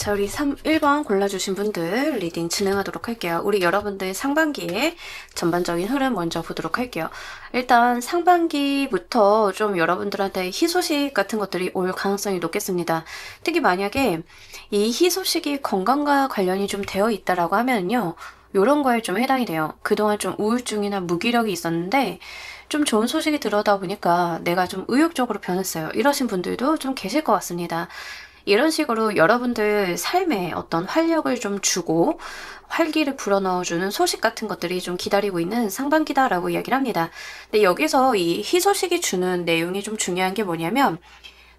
자, 우리 1번 골라주신 분들 리딩 진행하도록 할게요. 우리 여러분들 상반기의 전반적인 흐름 먼저 보도록 할게요. 일단 상반기부터 좀 여러분들한테 희소식 같은 것들이 올 가능성이 높겠습니다. 특히 만약에 이 희소식이 건강과 관련이 좀 되어 있다라고 하면요, 요런 거에 좀 해당이 돼요. 그동안 좀 우울증이나 무기력이 있었는데 좀 좋은 소식이 들어오다 보니까 내가 좀 의욕적으로 변했어요. 이러신 분들도 좀 계실 것 같습니다. 이런 식으로 여러분들 삶에 어떤 활력을 좀 주고 활기를 불어넣어주는 소식 같은 것들이 좀 기다리고 있는 상반기다라고 이야기를 합니다. 근데 여기서 이 희소식이 주는 내용이 좀 중요한 게 뭐냐면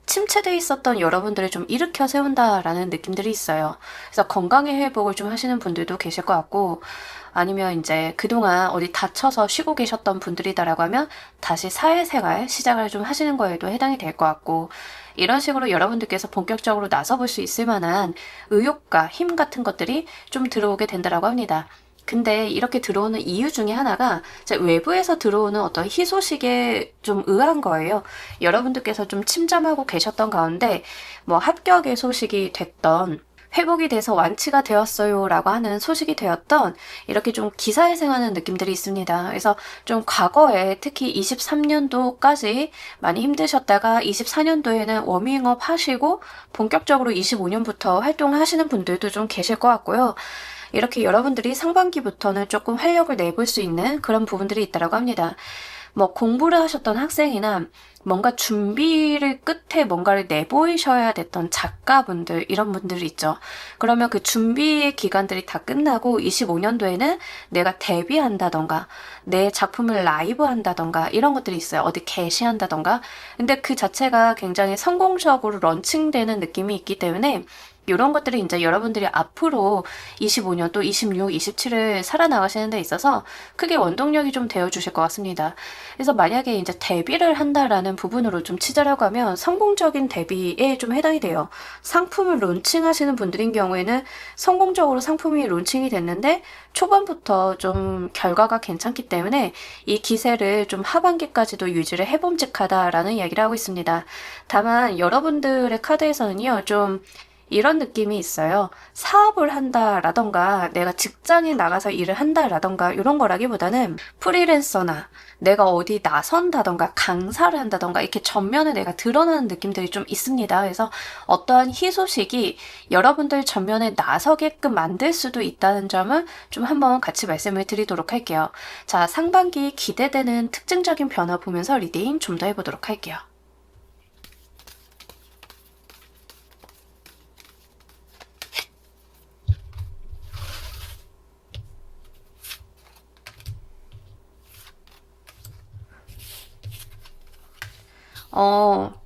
침체돼 있었던 여러분들을 좀 일으켜 세운다라는 느낌들이 있어요. 그래서 건강의 회복을 좀 하시는 분들도 계실 것 같고, 아니면 이제 그동안 어디 다쳐서 쉬고 계셨던 분들이다라고 하면 다시 사회생활 시작을 좀 하시는 거에도 해당이 될 것 같고, 이런 식으로 여러분들께서 본격적으로 나서볼 수 있을 만한 의욕과 힘 같은 것들이 좀 들어오게 된다라고 합니다. 근데 이렇게 들어오는 이유 중에 하나가 외부에서 들어오는 어떤 희소식에 좀 의한 거예요. 여러분들께서 좀 침잠하고 계셨던 가운데 뭐 합격의 소식이 됐던, 회복이 돼서 완치가 되었어요 라고 하는 소식이 되었던, 이렇게 좀 기사회생하는 느낌들이 있습니다. 그래서 좀 과거에 특히 23년도까지 많이 힘드셨다가 24년도에는 워밍업 하시고 본격적으로 25년부터 활동하시는 분들도 좀 계실 것 같고요. 이렇게 여러분들이 상반기부터는 조금 활력을 내볼 수 있는 그런 부분들이 있다고 합니다. 뭐 공부를 하셨던 학생이나 뭔가 준비를 끝에 뭔가를 내보이셔야 됐던 작가분들, 이런 분들이 있죠. 그러면 그 준비의 기간들이 다 끝나고 25년도에는 내가 데뷔한다던가 내 작품을 라이브 한다던가 이런 것들이 있어요. 어디 게시한다던가. 근데 그 자체가 굉장히 성공적으로 런칭되는 느낌이 있기 때문에 이런 것들이 이제 여러분들이 앞으로 25년 또 26, 27을 살아나가시는 데 있어서 크게 원동력이 좀 되어주실 것 같습니다. 그래서 만약에 이제 데뷔를 한다라는 부분으로 좀 치자라고 하면 성공적인 데뷔에 좀 해당이 돼요. 상품을 론칭하시는 분들인 경우에는 성공적으로 상품이 론칭이 됐는데 초반부터 좀 결과가 괜찮기 때문에 이 기세를 좀 하반기까지도 유지를 해봄직하다라는 이야기를 하고 있습니다. 다만 여러분들의 카드에서는요, 좀 이런 느낌이 있어요. 사업을 한다라던가 내가 직장에 나가서 일을 한다라던가 이런 거라기보다는 프리랜서나 내가 어디 나선다던가 강사를 한다던가 이렇게 전면에 내가 드러나는 느낌들이 좀 있습니다. 그래서 어떠한 희소식이 여러분들 전면에 나서게끔 만들 수도 있다는 점을 좀 한번 같이 말씀을 드리도록 할게요. 자, 상반기 기대되는 특징적인 변화 보면서 리딩 좀 더 해보도록 할게요.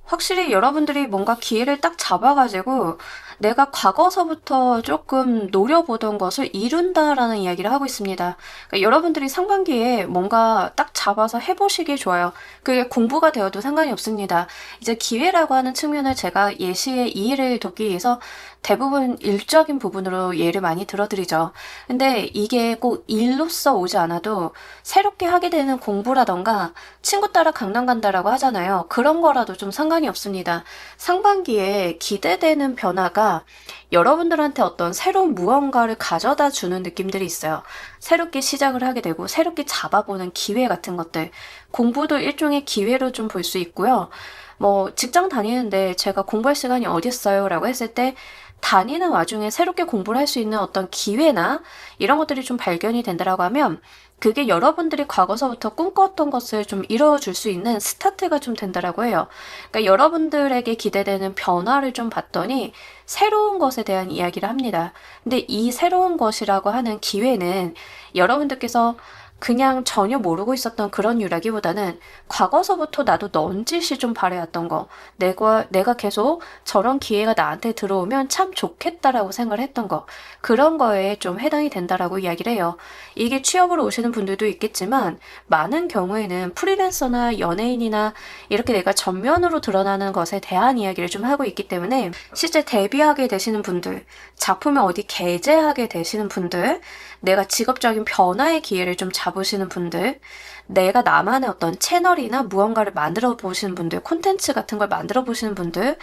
확실히 여러분들이 뭔가 기회를 딱 잡아가지고 내가 과거서부터 조금 노려보던 것을 이룬다라는 이야기를 하고 있습니다. 그러니까 여러분들이 상반기에 뭔가 딱 잡아서 해보시기 좋아요. 그게 공부가 되어도 상관이 없습니다. 이제 기회라고 하는 측면을 제가 예시의 이해를 돕기 위해서 대부분 일적인 부분으로 예를 많이 들어드리죠. 근데 이게 꼭 일로서 오지 않아도 새롭게 하게 되는 공부라던가 친구 따라 강남 간다라고 하잖아요. 그런 거라도 좀 상관이 없습니다. 상반기에 기대되는 변화가 여러분들한테 어떤 새로운 무언가를 가져다 주는 느낌들이 있어요. 새롭게 시작을 하게 되고 새롭게 잡아보는 기회 같은 것들. 공부도 일종의 기회로 좀 볼 수 있고요. 뭐 직장 다니는데 제가 공부할 시간이 어디 있어요? 라고 했을 때 다니는 와중에 새롭게 공부를 할 수 있는 어떤 기회나 이런 것들이 좀 발견이 된다라고 하면 그게 여러분들이 과거서부터 꿈꿨던 것을 좀 이루어줄 수 있는 스타트가 좀 된다라고 해요. 그러니까 여러분들에게 기대되는 변화를 좀 봤더니 새로운 것에 대한 이야기를 합니다. 근데 이 새로운 것이라고 하는 기회는 여러분들께서 그냥 전혀 모르고 있었던 그런 이유라기보다는 과거서부터 나도 넌짓이 좀 바래왔던 거, 내가 계속 저런 기회가 나한테 들어오면 참 좋겠다라고 생각을 했던 거, 그런 거에 좀 해당이 된다라고 이야기를 해요. 이게 취업으로 오시는 분들도 있겠지만 많은 경우에는 프리랜서나 연예인이나 이렇게 내가 전면으로 드러나는 것에 대한 이야기를 좀 하고 있기 때문에 실제 데뷔하게 되시는 분들, 작품을 어디 게재하게 되시는 분들, 내가 직업적인 변화의 기회를 좀 잡으시는 분들, 내가 나만의 어떤 채널이나 무언가를 만들어 보시는 분들, 콘텐츠 같은 걸 만들어 보시는 분들,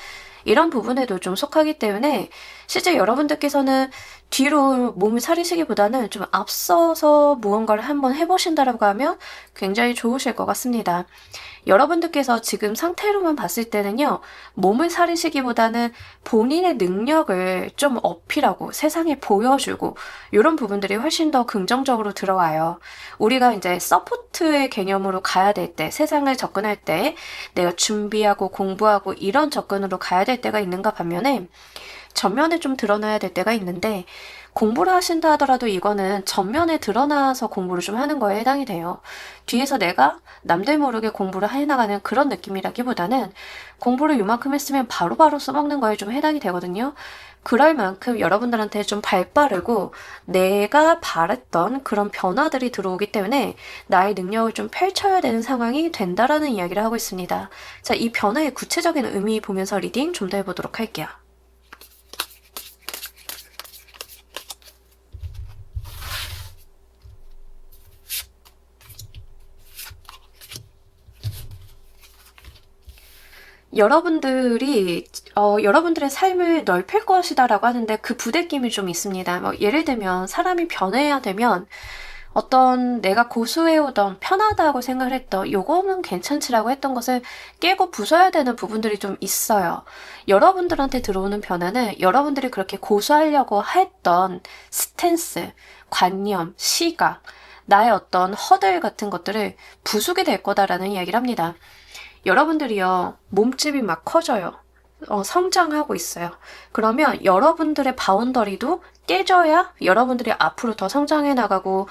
이런 부분에도 좀 속하기 때문에 실제 여러분들께서는 뒤로 몸을 사리시기보다는 좀 앞서서 무언가를 한번 해보신다라고 하면 굉장히 좋으실 것 같습니다. 여러분들께서 지금 상태로만 봤을 때는요, 몸을 사리시기보다는 본인의 능력을 좀 어필하고 세상에 보여주고 이런 부분들이 훨씬 더 긍정적으로 들어와요. 우리가 이제 서포트의 개념으로 가야 될 때, 세상을 접근할 때 내가 준비하고 공부하고 이런 접근으로 가야 될 때가 있는가 반면에 전면에 좀 드러나야 될 때가 있는데 공부를 하신다 하더라도 이거는 전면에 드러나서 공부를 좀 하는 거에 해당이 돼요. 뒤에서 내가 남들 모르게 공부를 해나가는 그런 느낌이라기보다는 공부를 요만큼 했으면 바로바로 써먹는 거에 좀 해당이 되거든요. 그럴 만큼 여러분들한테 좀 발빠르고 내가 바랬던 그런 변화들이 들어오기 때문에 나의 능력을 좀 펼쳐야 되는 상황이 된다라는 이야기를 하고 있습니다. 자, 이 변화의 구체적인 의미 보면서 리딩 좀 더 해보도록 할게요. 여러분들의 삶을 넓힐 것이다라고 하는데 그 부대낌이 좀 있습니다. 뭐 예를 들면 사람이 변해야 되면 어떤 내가 고수해오던 편하다고 생각을 했던 요거는 괜찮지라고 했던 것을 깨고 부숴야 되는 부분들이 좀 있어요. 여러분들한테 들어오는 변화는 여러분들이 그렇게 고수하려고 했던 스탠스, 관념, 시각, 나의 어떤 허들 같은 것들을 부수게 될 거다라는 이야기를 합니다. 여러분들이요, 몸집이 막 커져요. 성장하고 있어요. 그러면 여러분들의 바운더리도 깨져야 여러분들이 앞으로 더 성장해 나가고,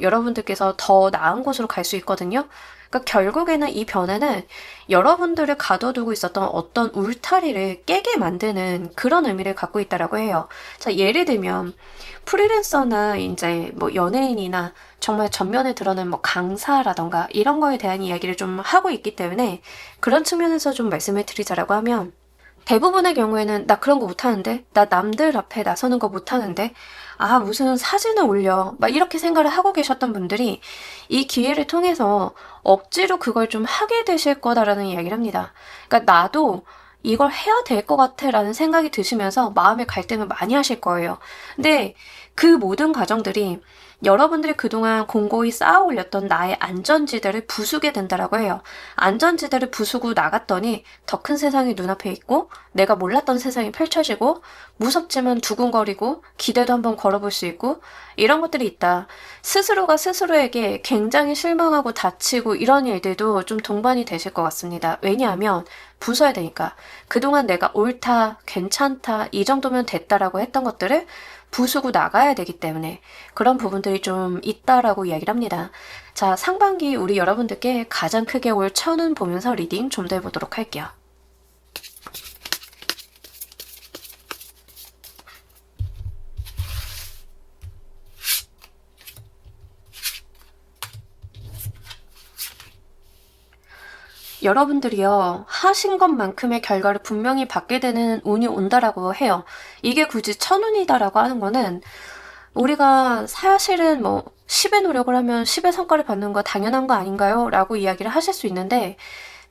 여러분들께서 더 나은 곳으로 갈 수 있거든요. 그러니까 결국에는 이 변화는 여러분들을 가둬두고 있었던 어떤 울타리를 깨게 만드는 그런 의미를 갖고 있다라고 해요. 자, 예를 들면 프리랜서나 이제 뭐 연예인이나 정말 전면에 드러난 뭐 강사라던가 이런 거에 대한 이야기를 좀 하고 있기 때문에 그런 측면에서 좀 말씀을 드리자라고 하면 대부분의 경우에는 나 그런 거 못하는데? 나 남들 앞에 나서는 거 못하는데? 아, 무슨 사진을 올려. 막 이렇게 생각을 하고 계셨던 분들이 이 기회를 통해서 억지로 그걸 좀 하게 되실 거다라는 이야기를 합니다. 그러니까 나도 이걸 해야 될 것 같아 라는 생각이 드시면서 마음의 갈등을 많이 하실 거예요. 근데 그 모든 과정들이 여러분들이 그동안 공고히 쌓아 올렸던 나의 안전지대를 부수게 된다라고 해요. 안전지대를 부수고 나갔더니 더 큰 세상이 눈앞에 있고 내가 몰랐던 세상이 펼쳐지고 무섭지만 두근거리고 기대도 한번 걸어볼 수 있고 이런 것들이 있다. 스스로가 스스로에게 굉장히 실망하고 다치고 이런 일들도 좀 동반이 되실 것 같습니다. 왜냐하면 부숴야 되니까. 그동안 내가 옳다, 괜찮다, 이 정도면 됐다라고 했던 것들을 부수고 나가야 되기 때문에 그런 부분들이 좀 있다라고 이야기를 합니다. 자, 상반기 우리 여러분들께 가장 크게 올 천운 보면서 리딩 좀 더 해보도록 할게요. 여러분들이요, 하신 것만큼의 결과를 분명히 받게 되는 운이 온다라고 해요. 이게 굳이 천운이다라고 하는 거는 우리가 사실은 뭐 10의 노력을 하면 10의 성과를 받는 거 당연한 거 아닌가요? 라고 이야기를 하실 수 있는데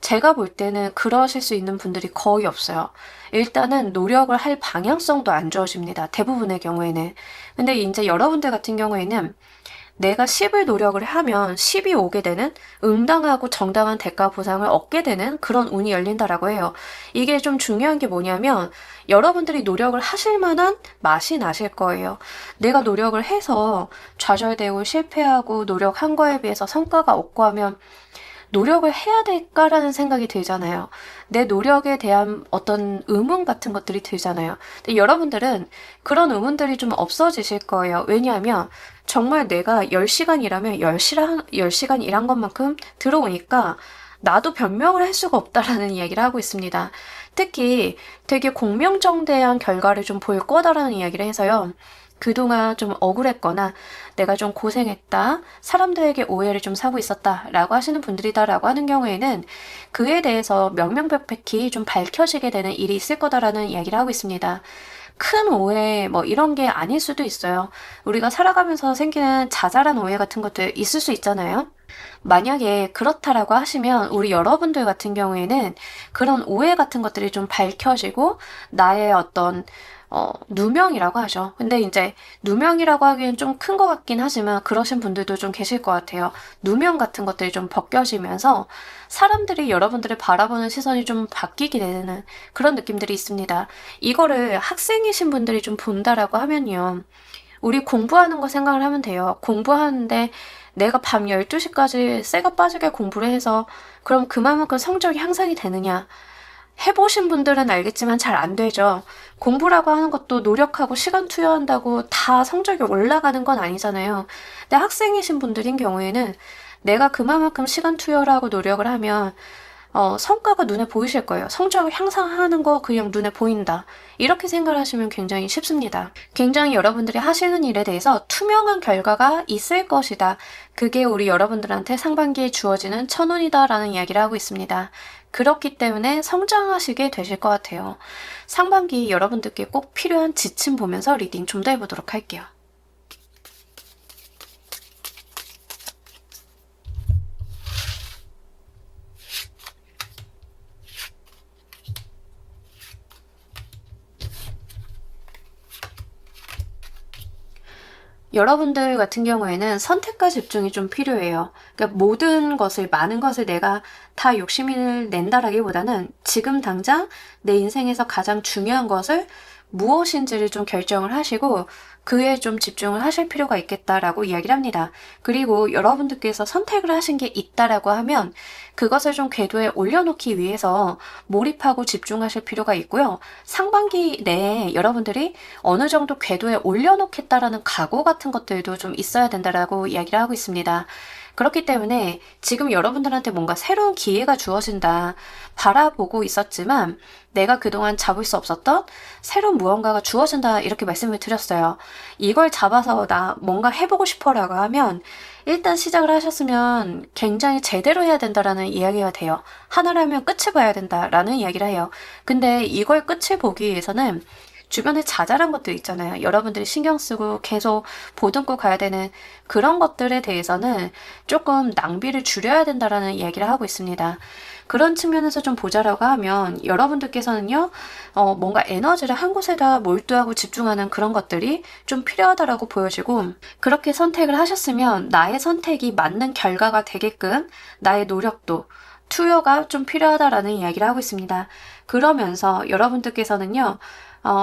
제가 볼 때는 그러실 수 있는 분들이 거의 없어요. 일단은 노력을 할 방향성도 안 주어집니다. 대부분의 경우에는. 근데 이제 여러분들 같은 경우에는 내가 10을 노력을 하면 10이 오게 되는 응당하고 정당한 대가 보상을 얻게 되는 그런 운이 열린다라고 해요. 이게 좀 중요한 게 뭐냐면 여러분들이 노력을 하실 만한 맛이 나실 거예요. 내가 노력을 해서 좌절되고 실패하고 노력한 거에 비해서 성과가 없고 하면 노력을 해야 될까라는 생각이 들잖아요. 내 노력에 대한 어떤 의문 같은 것들이 들잖아요. 근데 여러분들은 그런 의문들이 좀 없어지실 거예요. 왜냐하면 정말 내가 10시간 일하면 10시간 일한 것만큼 들어오니까 나도 변명을 할 수가 없다라는 이야기를 하고 있습니다. 특히 되게 공명정대한 결과를 좀 보일 거다라는 이야기를 해서요. 그동안 좀 억울했거나 내가 좀 고생했다, 사람들에게 오해를 좀 사고 있었다 라고 하시는 분들이다라고 하는 경우에는 그에 대해서 명명백백히 좀 밝혀지게 되는 일이 있을 거다라는 이야기를 하고 있습니다. 큰 오해 뭐 이런 게 아닐 수도 있어요. 우리가 살아가면서 생기는 자잘한 오해 같은 것들 있을 수 있잖아요. 만약에 그렇다라고 하시면 우리 여러분들 같은 경우에는 그런 오해 같은 것들이 좀 밝혀지고 나의 어떤 누명이라고 하죠. 근데 이제 누명이라고 하기엔 좀 큰 것 같긴 하지만 그러신 분들도 좀 계실 것 같아요. 누명 같은 것들이 좀 벗겨지면서 사람들이 여러분들을 바라보는 시선이 좀 바뀌게 되는 그런 느낌들이 있습니다. 이거를 학생이신 분들이 좀 본다라고 하면요. 우리 공부하는 거 생각을 하면 돼요. 공부하는데 내가 밤 12시까지 쇠가 빠지게 공부를 해서 그럼 그만큼 성적이 향상이 되느냐? 해보신 분들은 알겠지만 잘 안 되죠. 공부라고 하는 것도 노력하고 시간 투여한다고 다 성적이 올라가는 건 아니잖아요. 근데 학생이신 분들인 경우에는 내가 그만큼 시간 투여를 하고 노력을 하면 성과가 눈에 보이실 거예요. 성적을 향상하는 거 그냥 눈에 보인다. 이렇게 생각을 하시면 굉장히 쉽습니다. 굉장히 여러분들이 하시는 일에 대해서 투명한 결과가 있을 것이다. 그게 우리 여러분들한테 상반기에 주어지는 천운이다라는 이야기를 하고 있습니다. 그렇기 때문에 성장하시게 되실 것 같아요. 상반기 여러분들께 꼭 필요한 지침 보면서 리딩 좀 더 해보도록 할게요. 여러분들 같은 경우에는 선택과 집중이 좀 필요해요. 그러니까 모든 것을, 많은 것을 내가 다 욕심을 낸다라기보다는 지금 당장 내 인생에서 가장 중요한 것을 무엇인지를 좀 결정을 하시고 그에 좀 집중을 하실 필요가 있겠다라고 이야기를 합니다. 그리고 여러분들께서 선택을 하신 게 있다라고 하면 그것을 좀 궤도에 올려놓기 위해서 몰입하고 집중하실 필요가 있고요. 상반기 내에 여러분들이 어느 정도 궤도에 올려놓겠다라는 각오 같은 것들도 좀 있어야 된다라고 이야기를 하고 있습니다. 그렇기 때문에 지금 여러분들한테 뭔가 새로운 기회가 주어진다 바라보고 있었지만 내가 그동안 잡을 수 없었던 새로운 무언가가 주어진다 이렇게 말씀을 드렸어요. 이걸 잡아서 나 뭔가 해보고 싶어라고 하면 일단 시작을 하셨으면 굉장히 제대로 해야 된다라는 이야기가 돼요. 하나를 하면 끝을 봐야 된다라는 이야기를 해요. 근데 이걸 끝을 보기 위해서는 주변에 자잘한 것들 있잖아요. 여러분들이 신경 쓰고 계속 보듬고 가야 되는 그런 것들에 대해서는 조금 낭비를 줄여야 된다라는 이야기를 하고 있습니다. 그런 측면에서 좀 보자라고 하면 여러분들께서는요, 뭔가 에너지를 한 곳에다 몰두하고 집중하는 그런 것들이 좀 필요하다라고 보여지고 그렇게 선택을 하셨으면 나의 선택이 맞는 결과가 되게끔 나의 노력도 투여가 좀 필요하다라는 이야기를 하고 있습니다. 그러면서 여러분들께서는요,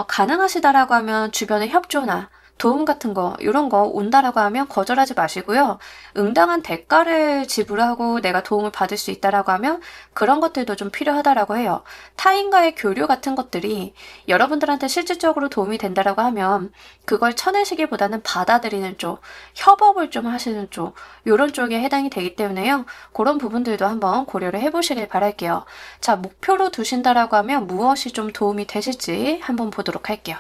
가능하시다라고 하면 주변의 협조나 도움 같은 거, 이런 거 온다라고 하면 거절하지 마시고요. 응당한 대가를 지불하고 내가 도움을 받을 수 있다라고 하면 그런 것들도 좀 필요하다라고 해요. 타인과의 교류 같은 것들이 여러분들한테 실질적으로 도움이 된다라고 하면 그걸 쳐내시기보다는 받아들이는 쪽, 협업을 좀 하시는 쪽, 이런 쪽에 해당이 되기 때문에요. 그런 부분들도 한번 고려를 해보시길 바랄게요. 자, 목표로 두신다라고 하면 무엇이 좀 도움이 되실지 한번 보도록 할게요.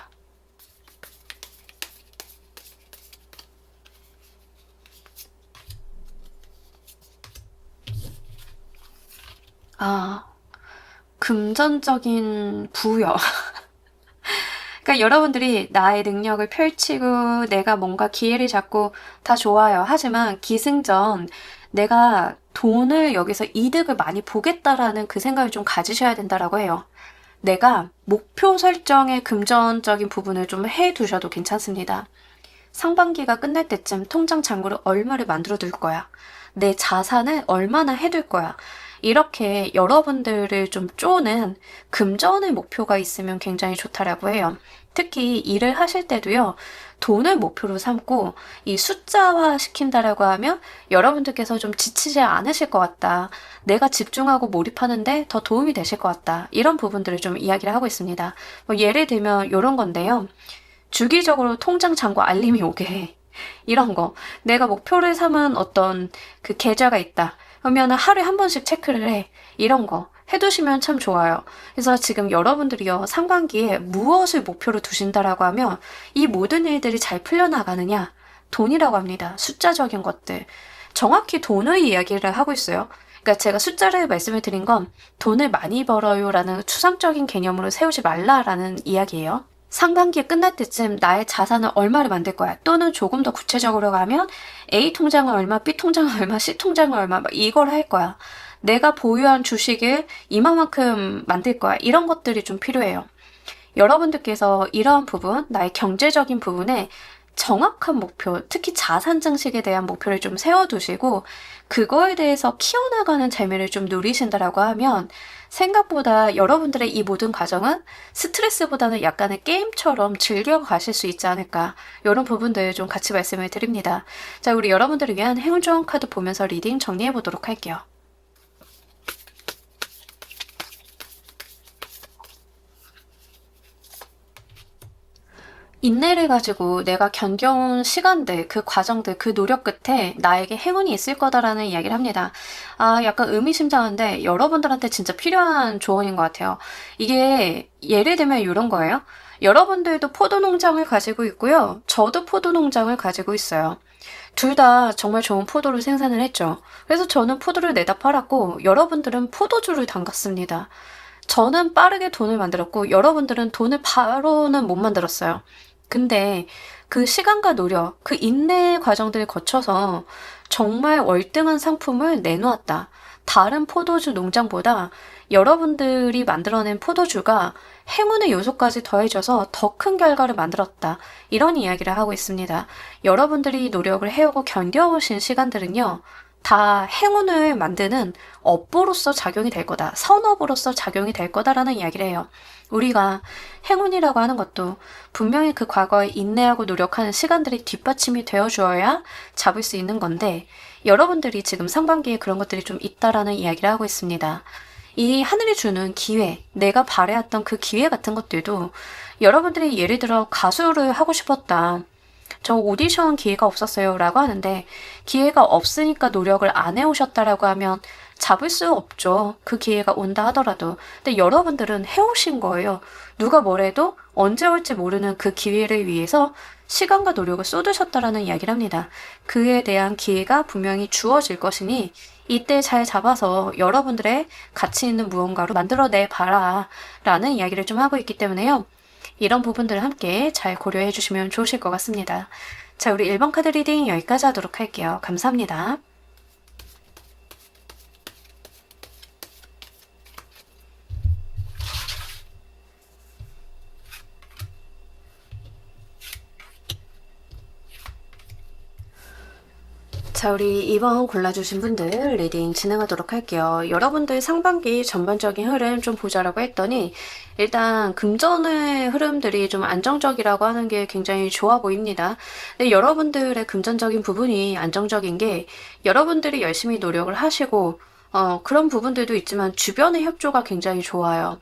금전적인 부여. 그러니까 여러분들이 나의 능력을 펼치고 내가 뭔가 기회를 잡고 다 좋아요. 하지만 기승전 내가 돈을 여기서 이득을 많이 보겠다라는 그 생각을 좀 가지셔야 된다라고 해요. 내가 목표 설정의 금전적인 부분을 좀 해두셔도 괜찮습니다. 상반기가 끝날 때쯤 통장 잔고를 얼마를 만들어 둘 거야. 내 자산을 얼마나 해둘 거야. 이렇게 여러분들을 좀 쪼는 금전의 목표가 있으면 굉장히 좋다라고 해요. 특히 일을 하실 때도요, 돈을 목표로 삼고 이 숫자화 시킨다라고 하면 여러분들께서 좀 지치지 않으실 것 같다. 내가 집중하고 몰입하는데 더 도움이 되실 것 같다. 이런 부분들을 좀 이야기를 하고 있습니다. 뭐 예를 들면 이런 건데요. 주기적으로 통장 잔고 알림이 오게 해. 이런 거. 내가 목표를 삼은 어떤 그 계좌가 있다. 그러면 하루에 한 번씩 체크를 해. 이런 거. 해두시면 참 좋아요. 그래서 지금 여러분들이요, 상반기에 무엇을 목표로 두신다라고 하면 이 모든 일들이 잘 풀려나가느냐? 돈이라고 합니다. 숫자적인 것들. 정확히 돈의 이야기를 하고 있어요. 그러니까 제가 숫자를 말씀을 드린 건 돈을 많이 벌어요라는 추상적인 개념으로 세우지 말라라는 이야기예요. 상반기 끝날 때쯤 나의 자산을 얼마를 만들 거야. 또는 조금 더 구체적으로 가면 A 통장은 얼마, B 통장은 얼마, C 통장은 얼마, 막 이걸 할 거야. 내가 보유한 주식을 이만큼 만들 거야. 이런 것들이 좀 필요해요. 여러분들께서 이러한 부분, 나의 경제적인 부분에 정확한 목표, 특히 자산 증식에 대한 목표를 좀 세워두시고 그거에 대해서 키워나가는 재미를 좀 누리신다라고 하면 생각보다 여러분들의 이 모든 과정은 스트레스보다는 약간의 게임처럼 즐겨가실 수 있지 않을까, 이런 부분들 좀 같이 말씀을 드립니다. 자, 우리 여러분들을 위한 행운 좋은 카드 보면서 리딩 정리해 보도록 할게요. 인내를 가지고 내가 견뎌온 시간들, 그 과정들, 그 노력 끝에 나에게 행운이 있을 거다라는 이야기를 합니다. 아, 약간 의미심장한데 여러분들한테 진짜 필요한 조언인 것 같아요. 이게 예를 들면 이런 거예요. 여러분들도 포도 농장을 가지고 있고요. 저도 포도 농장을 가지고 있어요. 둘 다 정말 좋은 포도를 생산을 했죠. 그래서 저는 포도를 내다 팔았고 여러분들은 포도주를 담갔습니다. 저는 빠르게 돈을 만들었고 여러분들은 돈을 바로는 못 만들었어요. 근데 그 시간과 노력, 그 인내의 과정들을 거쳐서 정말 월등한 상품을 내놓았다. 다른 포도주 농장보다 여러분들이 만들어낸 포도주가 행운의 요소까지 더해져서 더 큰 결과를 만들었다. 이런 이야기를 하고 있습니다. 여러분들이 노력을 해오고 견뎌오신 시간들은요, 다 행운을 만드는 업보로서 작용이 될 거다. 선업으로서 작용이 될 거다라는 이야기를 해요. 우리가 행운이라고 하는 것도 분명히 그 과거에 인내하고 노력하는 시간들이 뒷받침이 되어 주어야 잡을 수 있는 건데, 여러분들이 지금 상반기에 그런 것들이 좀 있다라는 이야기를 하고 있습니다. 이 하늘이 주는 기회, 내가 바래왔던 그 기회 같은 것들도 여러분들이 예를 들어 가수를 하고 싶었다. 저 오디션 기회가 없었어요 라고 하는데 기회가 없으니까 노력을 안 해오셨다라고 하면 잡을 수 없죠. 그 기회가 온다 하더라도. 근데 여러분들은 해오신 거예요. 누가 뭐래도 언제 올지 모르는 그 기회를 위해서 시간과 노력을 쏟으셨다라는 이야기를 합니다. 그에 대한 기회가 분명히 주어질 것이니 이때 잘 잡아서 여러분들의 가치 있는 무언가로 만들어내 봐라 라는 이야기를 좀 하고 있기 때문에요. 이런 부분들을 함께 잘 고려해 주시면 좋으실 것 같습니다. 자, 우리 1번 카드 리딩 여기까지 하도록 할게요. 감사합니다. 자, 우리 2번 골라주신 분들 리딩 진행하도록 할게요. 여러분들 상반기 전반적인 흐름 좀 보자라고 했더니 일단 금전의 흐름들이 좀 안정적이라고 하는 게 굉장히 좋아 보입니다. 근데 여러분들의 금전적인 부분이 안정적인 게 여러분들이 열심히 노력을 하시고 그런 부분들도 있지만 주변의 협조가 굉장히 좋아요.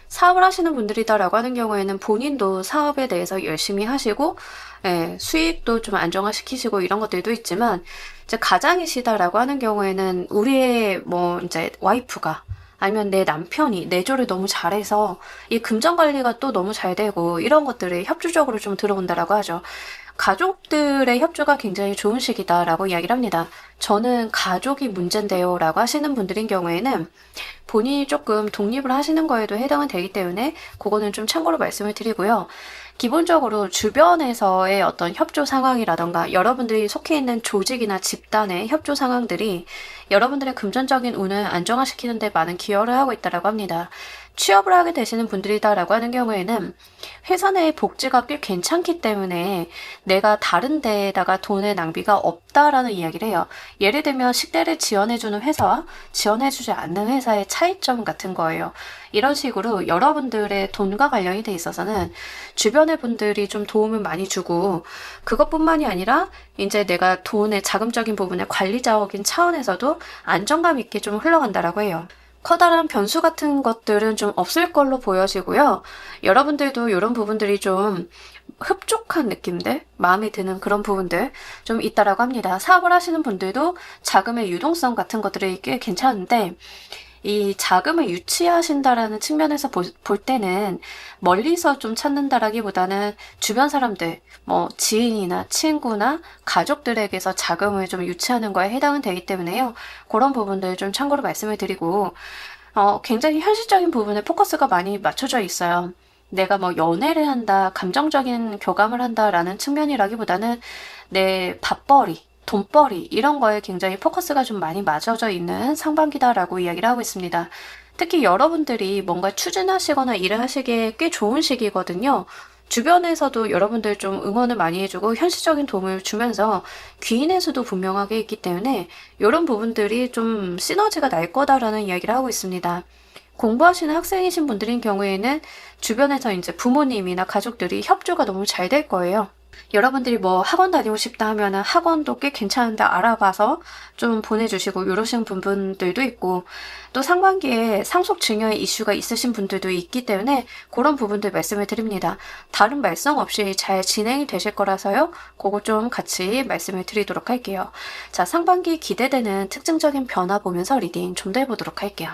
사업을 하시는 분들이다라고 하는 경우에는 본인도 사업에 대해서 열심히 하시고 수익도 좀 안정화시키시고 이런 것들도 있지만 이제 가장이시다라고 하는 경우에는 우리의 뭐 이제 와이프가 아니면 내 남편이 내조를 너무 잘해서 이 금전 관리가 또 너무 잘 되고 이런 것들이 협조적으로 좀 들어온다라고 하죠. 가족들의 협조가 굉장히 좋은 시기다라고 이야기를 합니다. 저는 가족이 문제인데요 라고 하시는 분들인 경우에는 본인이 조금 독립을 하시는 거에도 해당은 되기 때문에 그거는 좀 참고로 말씀을 드리고요. 기본적으로 주변에서의 어떤 협조 상황이라던가 여러분들이 속해 있는 조직이나 집단의 협조 상황들이 여러분들의 금전적인 운을 안정화시키는 데 많은 기여를 하고 있다고 합니다. 취업을 하게 되시는 분들이다라고 하는 경우에는 회사 내 복지가 꽤 괜찮기 때문에 내가 다른 데에다가 돈의 낭비가 없다라는 이야기를 해요. 예를 들면 식대를 지원해주는 회사와 지원해주지 않는 회사의 차이점 같은 거예요. 이런 식으로 여러분들의 돈과 관련이 돼 있어서는 주변의 분들이 좀 도움을 많이 주고, 그것뿐만이 아니라 이제 내가 돈의 자금적인 부분의 관리적인 차원에서도 안정감 있게 좀 흘러간다라고 해요. 커다란 변수 같은 것들은 좀 없을 걸로 보여지고요. 여러분들도 이런 부분들이 좀 흡족한 느낌들, 마음에 드는 그런 부분들 좀 있다라고 합니다. 사업을 하시는 분들도 자금의 유동성 같은 것들이 꽤 괜찮은데, 이 자금을 유치하신다라는 측면에서 볼 때는 멀리서 좀 찾는다라기보다는 주변 사람들, 뭐 지인이나 친구나 가족들에게서 자금을 좀 유치하는 거에 해당은 되기 때문에요. 그런 부분들 좀 참고로 말씀을 드리고, 굉장히 현실적인 부분에 포커스가 많이 맞춰져 있어요. 내가 뭐 연애를 한다, 감정적인 교감을 한다라는 측면이라기보다는 내 밥벌이, 돈벌이 이런 거에 굉장히 포커스가 좀 많이 맞춰져 있는 상반기다라고 이야기를 하고 있습니다. 특히 여러분들이 뭔가 추진하시거나 일을 하시기에 꽤 좋은 시기거든요. 주변에서도 여러분들 좀 응원을 많이 해주고 현실적인 도움을 주면서 귀인의 수도 분명하게 있기 때문에 이런 부분들이 좀 시너지가 날 거다라는 이야기를 하고 있습니다. 공부하시는 학생이신 분들인 경우에는 주변에서 이제 부모님이나 가족들이 협조가 너무 잘 될 거예요. 여러분들이 뭐 학원 다니고 싶다 하면은 학원도 꽤 괜찮은데 알아봐서 좀 보내주시고 이러신 부분들도 있고, 또 상반기에 상속 증여의 이슈가 있으신 분들도 있기 때문에 그런 부분들 말씀을 드립니다. 다른 말씀 없이 잘 진행이 되실 거라서요. 그거 좀 같이 말씀을 드리도록 할게요. 자, 상반기 기대되는 특징적인 변화 보면서 리딩 좀 더 해보도록 할게요.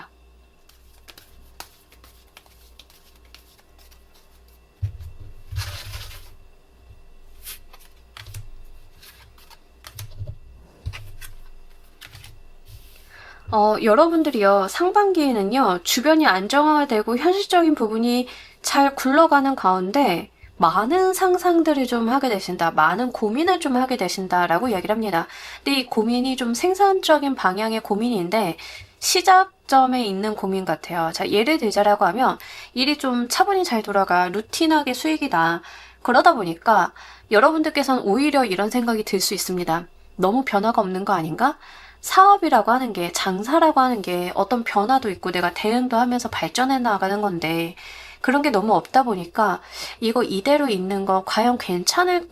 여러분들이요, 상반기에는요, 주변이 안정화되고 현실적인 부분이 잘 굴러가는 가운데 많은 상상들을 좀 하게 되신다, 많은 고민을 좀 하게 되신다라고 이야기를 합니다. 근데 이 고민이 좀 생산적인 방향의 고민인데 시작점에 있는 고민 같아요. 자, 예를 들자라고 하면 일이 좀 차분히 잘 돌아가 루틴하게 수익이다. 그러다 보니까 여러분들께서는 오히려 이런 생각이 들 수 있습니다. 너무 변화가 없는 거 아닌가? 사업이라고 하는 게, 장사라고 하는 게 어떤 변화도 있고 내가 대응도 하면서 발전해 나가는 건데 그런 게 너무 없다 보니까 이거 이대로 있는 거 과연 괜찮은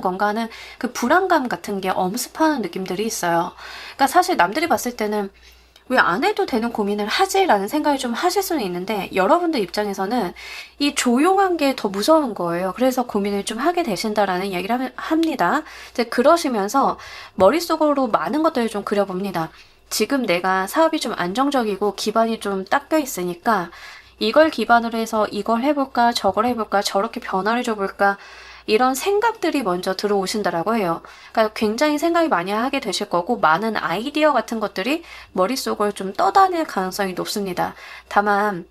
건가 하는 그 불안감 같은 게 엄습하는 느낌들이 있어요. 그러니까 사실 남들이 봤을 때는 왜 안 해도 되는 고민을 하지? 라는 생각을 좀 하실 수는 있는데 여러분들 입장에서는 이 조용한 게 더 무서운 거예요. 그래서 고민을 좀 하게 되신다라는 이야기를 합니다. 이제 그러시면서 머릿속으로 많은 것들을 좀 그려봅니다. 지금 내가 사업이 좀 안정적이고 기반이 좀 닦여 있으니까 이걸 기반으로 해서 이걸 해볼까, 저걸 해볼까, 저렇게 변화를 줘볼까, 이런 생각들이 먼저 들어오신다라고 해요. 그러니까 굉장히 생각이 많이 하게 되실 거고 많은 아이디어 같은 것들이 머릿속을 좀 떠다닐 가능성이 높습니다. 다만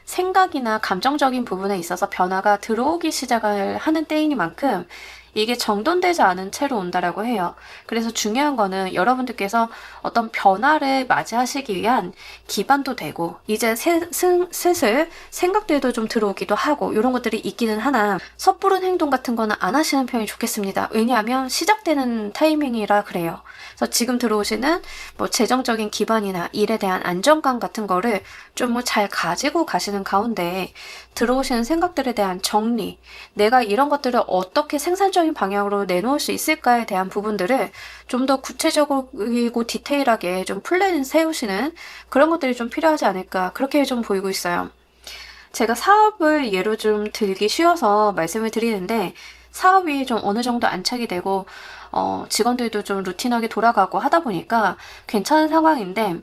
생각이나 감정적인 부분에 있어서 변화가 들어오기 시작을 하는 때이니만큼 이게 정돈되지 않은 채로 온다라고 해요. 그래서 중요한 거는 여러분들께서 어떤 변화를 맞이하시기 위한 기반도 되고 이제 슬슬 생각들도 좀 들어오기도 하고 이런 것들이 있기는 하나 섣부른 행동 같은 거는 안 하시는 편이 좋겠습니다. 왜냐하면 시작되는 타이밍이라 그래요. 그래서 지금 들어오시는 뭐 재정적인 기반이나 일에 대한 안정감 같은 거를 좀 뭐 잘 가지고 가시는 가운데 들어오시는 생각들에 대한 정리, 내가 이런 것들을 어떻게 생산적인 방향으로 내놓을 수 있을까에 대한 부분들을 좀 더 구체적이고 디테일하게 좀 플랜을 세우시는 그런 것들이 좀 필요하지 않을까, 그렇게 좀 보이고 있어요. 제가 사업을 예로 좀 들기 쉬워서 말씀을 드리는데 사업이 좀 어느 정도 안착이 되고 직원들도 좀 루틴하게 돌아가고 하다 보니까 괜찮은 상황인데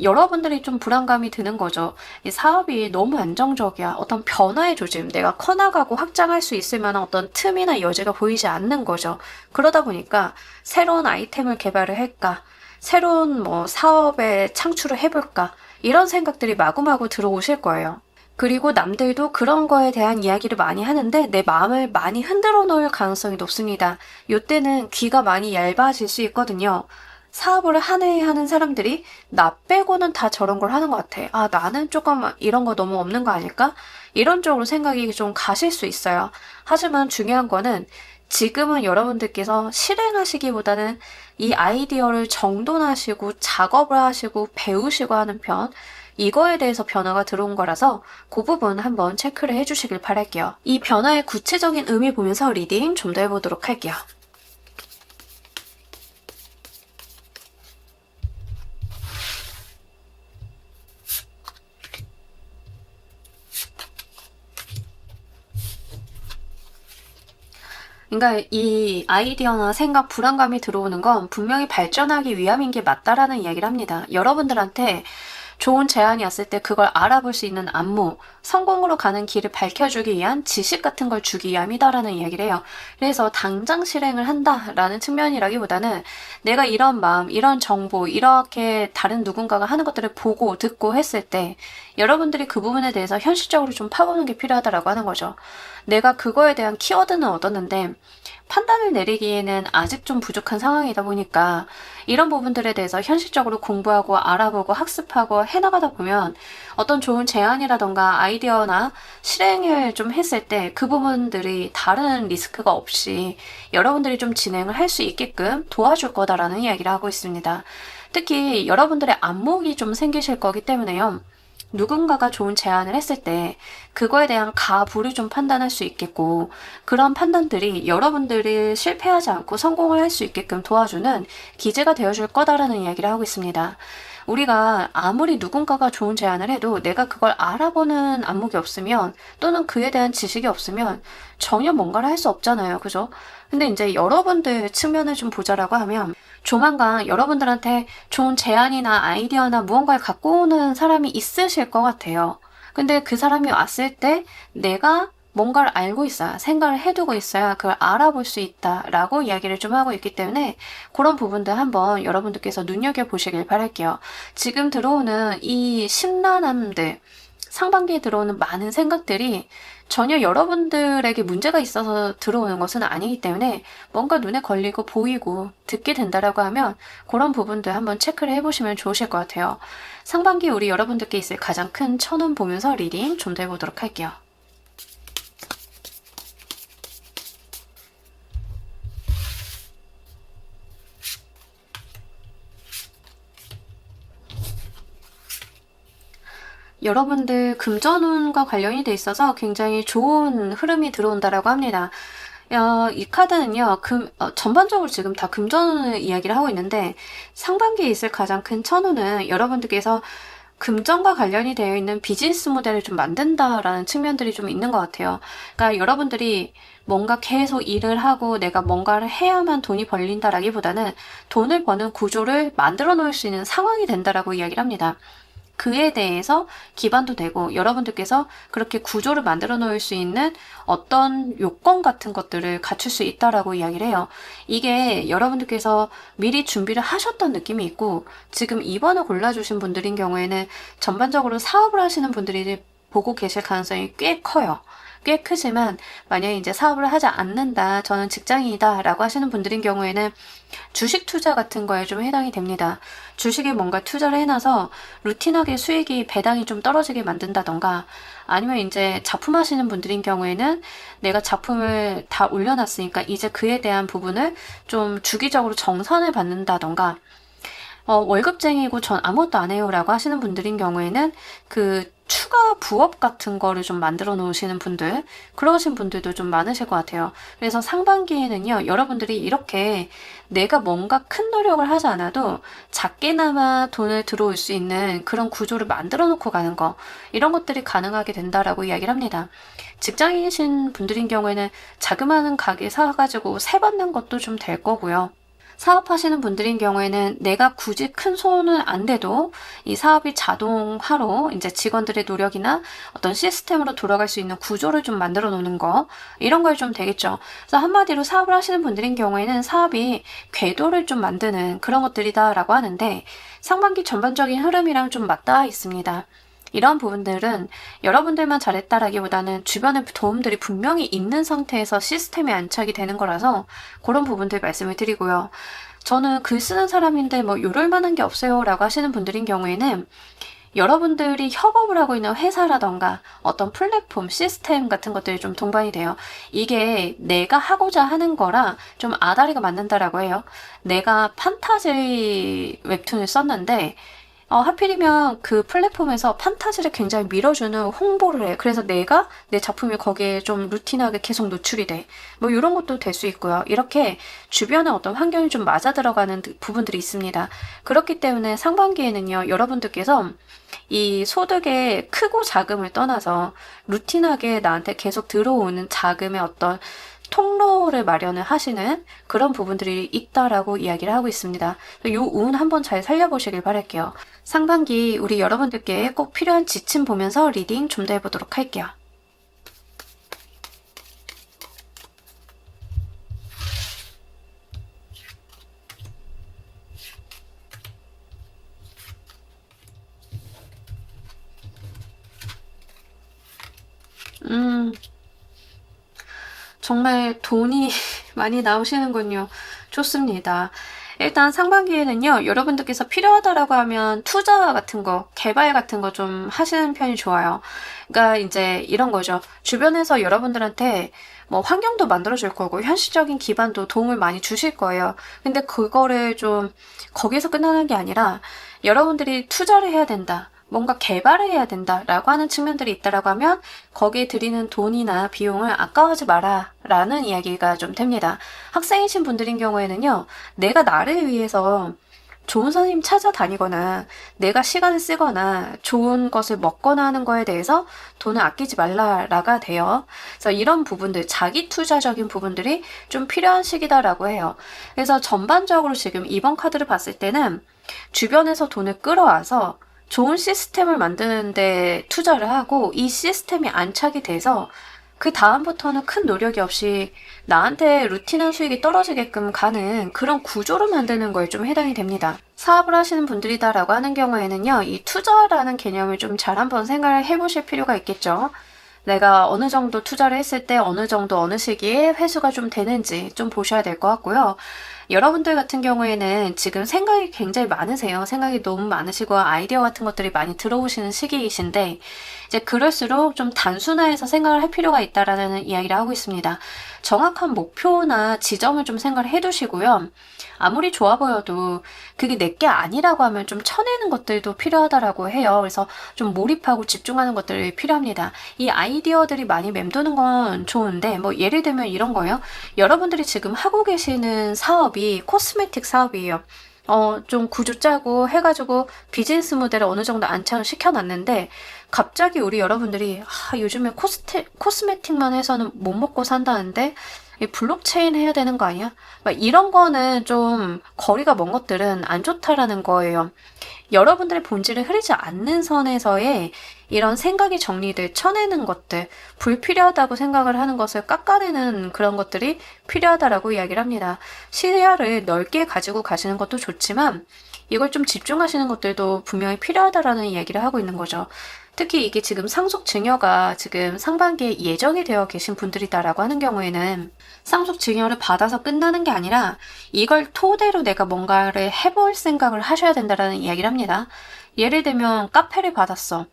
여러분들이 좀 불안감이 드는 거죠. 이 사업이 너무 안정적이야. 어떤 변화의 조짐, 내가 커나가고 확장할 수 있을 만한 어떤 틈이나 여지가 보이지 않는 거죠. 그러다 보니까 새로운 아이템을 개발을 할까? 새로운 뭐 사업에 창출을 해볼까? 이런 생각들이 마구마구 들어오실 거예요. 그리고 남들도 그런 거에 대한 이야기를 많이 하는데 내 마음을 많이 흔들어 놓을 가능성이 높습니다. 이때는 귀가 많이 얇아질 수 있거든요. 사업을 한 해 하는 사람들이 나 빼고는 다 저런 걸 하는 것 같아. 아, 나는 조금 이런 거 너무 없는 거 아닐까? 이런 쪽으로 생각이 좀 가실 수 있어요. 하지만 중요한 거는 지금은 여러분들께서 실행하시기보다는 이 아이디어를 정돈하시고 작업을 하시고 배우시고 하는 편, 이거에 대해서 변화가 들어온 거라서 그 부분 한번 체크를 해주시길 바랄게요. 이 변화의 구체적인 의미 보면서 리딩 좀 더 해보도록 할게요. 그러니까 이 아이디어나 생각, 불안감이 들어오는 건 분명히 발전하기 위함인 게 맞다라는 이야기를 합니다. 여러분들한테 좋은 제안이 왔을 때 그걸 알아볼 수 있는 안무, 성공으로 가는 길을 밝혀주기 위한 지식 같은 걸 주기 위함이다라는 이야기를 해요. 그래서 당장 실행을 한다라는 측면이라기보다는 내가 이런 마음, 이런 정보, 이렇게 다른 누군가가 하는 것들을 보고 듣고 했을 때 여러분들이 그 부분에 대해서 현실적으로 좀 파보는 게 필요하다라고 하는 거죠. 내가 그거에 대한 키워드는 얻었는데 판단을 내리기에는 아직 좀 부족한 상황이다 보니까 이런 부분들에 대해서 현실적으로 공부하고 알아보고 학습하고 해나가다 보면 어떤 좋은 제안이라던가 아이디어나 실행을 좀 했을 때 그 부분들이 다른 리스크가 없이 여러분들이 좀 진행을 할 수 있게끔 도와줄 거다라는 이야기를 하고 있습니다. 특히 여러분들의 안목이 좀 생기실 거기 때문에요. 누군가가 좋은 제안을 했을 때 그거에 대한 가부를 좀 판단할 수 있겠고 그런 판단들이 여러분들이 실패하지 않고 성공을 할 수 있게끔 도와주는 기제가 되어줄 거다라는 이야기를 하고 있습니다. 우리가 아무리 누군가가 좋은 제안을 해도 내가 그걸 알아보는 안목이 없으면 또는 그에 대한 지식이 없으면 전혀 뭔가를 할 수 없잖아요. 그죠? 근데 이제 여러분들 측면을 좀 보자라고 하면 조만간 여러분들한테 좋은 제안이나 아이디어나 무언가를 갖고 오는 사람이 있으실 것 같아요. 근데 그 사람이 왔을 때 내가 뭔가를 알고 있어야, 생각을 해두고 있어야 그걸 알아볼 수 있다라고 이야기를 좀 하고 있기 때문에 그런 부분들 한번 여러분들께서 눈여겨보시길 바랄게요. 지금 들어오는 이 심란함들, 상반기에 들어오는 많은 생각들이 전혀 여러분들에게 문제가 있어서 들어오는 것은 아니기 때문에 뭔가 눈에 걸리고 보이고 듣게 된다라고 하면 그런 부분들 한번 체크를 해보시면 좋으실 것 같아요. 상반기 우리 여러분들께 있을 가장 큰 천운 보면서 리딩 좀 더 해보도록 할게요. 여러분들 금전운과 관련이 돼 있어서 굉장히 좋은 흐름이 들어온다라고 합니다. 이 카드는요, 전반적으로 지금 다 금전운을 이야기를 하고 있는데 상반기에 있을 가장 큰 천운은 여러분들께서 금전과 관련이 되어 있는 비즈니스 모델을 좀 만든다라는 측면들이 좀 있는 것 같아요. 그러니까 여러분들이 뭔가 계속 일을 하고 내가 뭔가를 해야만 돈이 벌린다라기보다는 돈을 버는 구조를 만들어 놓을 수 있는 상황이 된다라고 이야기를 합니다. 그에 대해서 기반도 되고 여러분들께서 그렇게 구조를 만들어 놓을 수 있는 어떤 요건 같은 것들을 갖출 수 있다라고 이야기를 해요. 이게 여러분들께서 미리 준비를 하셨던 느낌이 있고 지금 2번을 골라주신 분들인 경우에는 전반적으로 사업을 하시는 분들이 보고 계실 가능성이 꽤 커요. 꽤 크지만 만약에 이제 사업을 하지 않는다, 저는 직장인이다 라고 하시는 분들인 경우에는 주식 투자 같은 거에 좀 해당이 됩니다. 주식에 뭔가 투자를 해놔서 루틴하게 수익이 배당이 좀 떨어지게 만든다던가 아니면 이제 작품 하시는 분들인 경우에는 내가 작품을 다 올려놨으니까 이제 그에 대한 부분을 좀 주기적으로 정산을 받는다던가 월급쟁이고 전 아무것도 안 해요 라고 하시는 분들인 경우에는 그 추가 부업 같은 거를 좀 만들어 놓으시는 분들, 그러신 분들도 좀 많으실 것 같아요. 그래서 상반기에는요, 여러분들이 이렇게 내가 뭔가 큰 노력을 하지 않아도 작게나마 돈을 들어올 수 있는 그런 구조를 만들어 놓고 가는 거, 이런 것들이 가능하게 된다라고 이야기를 합니다. 직장인이신 분들인 경우에는 자그마한 가게 사가지고 세 받는 것도 좀 될 거고요. 사업하시는 분들인 경우에는 내가 굳이 큰 손은 안 돼도 이 사업이 자동화로 이제 직원들의 노력이나 어떤 시스템으로 돌아갈 수 있는 구조를 좀 만들어 놓는 거, 이런 걸 좀 되겠죠. 그래서 한마디로 사업을 하시는 분들인 경우에는 사업이 궤도를 좀 만드는 그런 것들이다라고 하는데 상반기 전반적인 흐름이랑 좀 맞닿아 있습니다. 이런 부분들은 여러분들만 잘했다라기보다는 주변의 도움들이 분명히 있는 상태에서 시스템에 안착이 되는 거라서 그런 부분들 말씀을 드리고요. 저는 글 쓰는 사람인데 뭐 요럴 만한 게 없어요 라고 하시는 분들인 경우에는 여러분들이 협업을 하고 있는 회사라던가 어떤 플랫폼, 시스템 같은 것들이 좀 동반이 돼요. 이게 내가 하고자 하는 거랑 좀 아다리가 맞는다라고 해요. 내가 판타지 웹툰을 썼는데 하필이면 그 플랫폼에서 판타지를 굉장히 밀어주는 홍보를 해. 그래서 내가 내 작품이 거기에 좀 루틴하게 계속 노출이 돼. 뭐 이런 것도 될 수 있고요. 이렇게 주변에 어떤 환경이 좀 맞아 들어가는 부분들이 있습니다. 그렇기 때문에 상반기에는요, 여러분들께서 이 소득의 크고 작음을 떠나서 루틴하게 나한테 계속 들어오는 자금의 어떤 통로를 마련을 하시는 그런 부분들이 있다라고 이야기를 하고 있습니다. 요 운 한번 잘 살려보시길 바랄게요. 상반기 우리 여러분들께 꼭 필요한 지침 보면서 리딩 좀 더 해보도록 할게요. 정말 돈이 많이 나오시는군요. 좋습니다. 일단 상반기에는요, 여러분들께서 필요하다라고 하면 투자 같은 거, 개발 같은 거 좀 하시는 편이 좋아요. 그러니까 이제 이런 거죠. 주변에서 여러분들한테 뭐 환경도 만들어줄 거고, 현실적인 기반도 도움을 많이 주실 거예요. 근데 그거를 좀 거기서 끝나는 게 아니라 여러분들이 투자를 해야 된다. 뭔가 개발을 해야 된다라고 하는 측면들이 있다라고 하면 거기에 들이는 돈이나 비용을 아까워하지 마라 라는 이야기가 좀 됩니다. 학생이신 분들인 경우에는요, 내가 나를 위해서 좋은 선생님 찾아다니거나 내가 시간을 쓰거나 좋은 것을 먹거나 하는 거에 대해서 돈을 아끼지 말라라가 돼요. 그래서 이런 부분들, 자기 투자적인 부분들이 좀 필요한 시기다라고 해요. 그래서 전반적으로 지금 이번 카드를 봤을 때는 주변에서 돈을 끌어와서 좋은 시스템을 만드는데 투자를 하고 이 시스템이 안착이 돼서 그 다음부터는 큰 노력이 없이 나한테 루틴한 수익이 떨어지게끔 가는 그런 구조를 만드는 거에 좀 해당이 됩니다. 사업을 하시는 분들이다라고 하는 경우에는요, 이 투자라는 개념을 좀 잘 한번 생각을 해보실 필요가 있겠죠. 내가 어느 정도 투자를 했을 때 어느 정도 어느 시기에 회수가 좀 되는지 좀 보셔야 될 것 같고요. 여러분들 같은 경우에는 지금 생각이 굉장히 많으세요. 생각이 너무 많으시고 아이디어 같은 것들이 많이 들어오시는 시기이신데 이제 그럴수록 좀 단순화해서 생각을 할 필요가 있다라는 이야기를 하고 있습니다. 정확한 목표나 지점을 좀 생각을 해두시고요. 아무리 좋아 보여도 그게 내게 아니라고 하면 좀 쳐내는 것들도 필요하다라고 해요. 그래서 좀 몰입하고 집중하는 것들이 필요합니다. 이 아이디어들이 많이 맴도는 건 좋은데 뭐 예를 들면 이런 거예요. 여러분들이 지금 하고 계시는 사업이 코스메틱 사업이에요. 좀 구조 짜고 해가지고 비즈니스 모델을 어느 정도 안착을 시켜놨는데 갑자기 우리 여러분들이 요즘에 코스메틱만 해서는 못 먹고 산다는데 이 블록체인 해야 되는 거 아니야? 막 이런 거는 좀 거리가 먼 것들은 안 좋다라는 거예요. 여러분들의 본질을 흐리지 않는 선에서의 이런 생각이 정리돼 쳐내는 것들, 불필요하다고 생각을 하는 것을 깎아내는 그런 것들이 필요하다라고 이야기를 합니다. 시야를 넓게 가지고 가시는 것도 좋지만 이걸 좀 집중하시는 것들도 분명히 필요하다라는 이야기를 하고 있는 거죠. 특히 이게 지금 상속 증여가 지금 상반기에 예정이 되어 계신 분들이다라고 하는 경우에는 상속 증여를 받아서 끝나는 게 아니라 이걸 토대로 내가 뭔가를 해볼 생각을 하셔야 된다라는 이야기를 합니다. 예를 들면 카페를 받았어.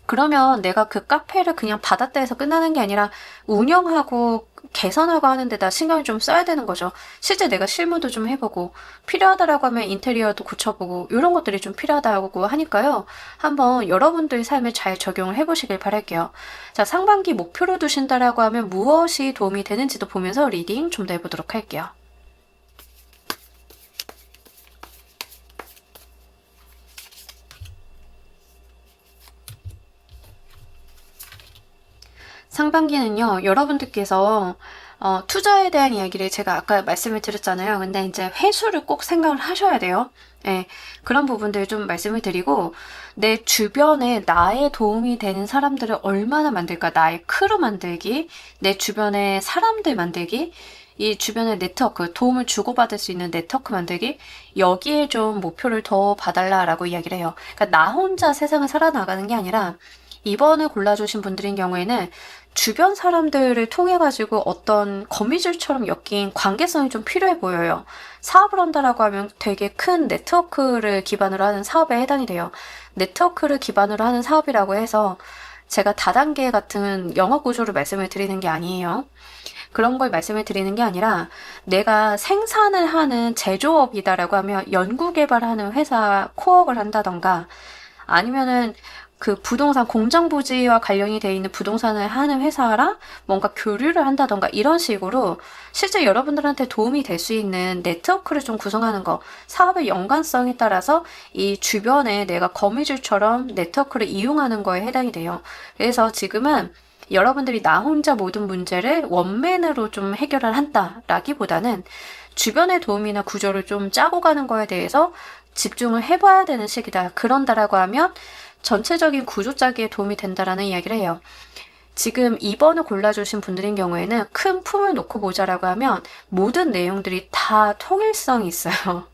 그러면 내가 그 카페를 그냥 받았다 해서 끝나는 게 아니라 운영하고 개선하고 하는 데다 신경을 좀 써야 되는 거죠. 실제 내가 실무도 좀 해보고 필요하다라고 하면 인테리어도 고쳐보고 이런 것들이 좀 필요하다고 하니까요. 한번 여러분들 삶에 잘 적용을 해보시길 바랄게요. 자, 상반기 목표로 두신다라고 하면 무엇이 도움이 되는지도 보면서 리딩 좀 더 해보도록 할게요. 상반기는요, 여러분들께서 투자에 대한 이야기를 제가 아까 말씀을 드렸잖아요. 근데 이제 회수를 꼭 생각을 하셔야 돼요. 예, 그런 부분들 좀 말씀을 드리고, 내 주변에 나의 도움이 되는 사람들을 얼마나 만들까, 나의 크루 만들기, 내 주변의 사람들 만들기, 이 주변의 네트워크, 도움을 주고받을 수 있는 네트워크 만들기, 여기에 좀 목표를 더 봐달라라고 이야기를 해요. 그러니까 나 혼자 세상을 살아나가는 게 아니라, 2번을 골라주신 분들인 경우에는 주변 사람들을 통해 가지고 어떤 거미줄처럼 엮인 관계성이 좀 필요해 보여요. 사업을 한다라고 하면 되게 큰 네트워크를 기반으로 하는 사업에 해당이 돼요. 네트워크를 기반으로 하는 사업이라고 해서 제가 다단계 같은 영업 구조를 말씀을 드리는 게 아니에요. 그런 걸 말씀을 드리는 게 아니라 내가 생산을 하는 제조업이다라고 하면 연구개발하는 회사 코업을 한다던가 아니면은 그 부동산 공장 부지와 관련이 돼 있는 부동산을 하는 회사랑 뭔가 교류를 한다던가 이런 식으로 실제 여러분들한테 도움이 될 수 있는 네트워크를 좀 구성하는 거, 사업의 연관성에 따라서 이 주변에 내가 거미줄처럼 네트워크를 이용하는 거에 해당이 돼요. 그래서 지금은 여러분들이 나 혼자 모든 문제를 원맨으로 좀 해결을 한다라기보다는 주변의 도움이나 구조를 좀 짜고 가는 거에 대해서 집중을 해봐야 되는 시기다. 그런다라고 하면 전체적인 구조 짜기에 도움이 된다라는 이야기를 해요. 지금 2번을 골라주신 분들인 경우에는 큰 품을 놓고 보자라고 하면 모든 내용들이 다 통일성이 있어요.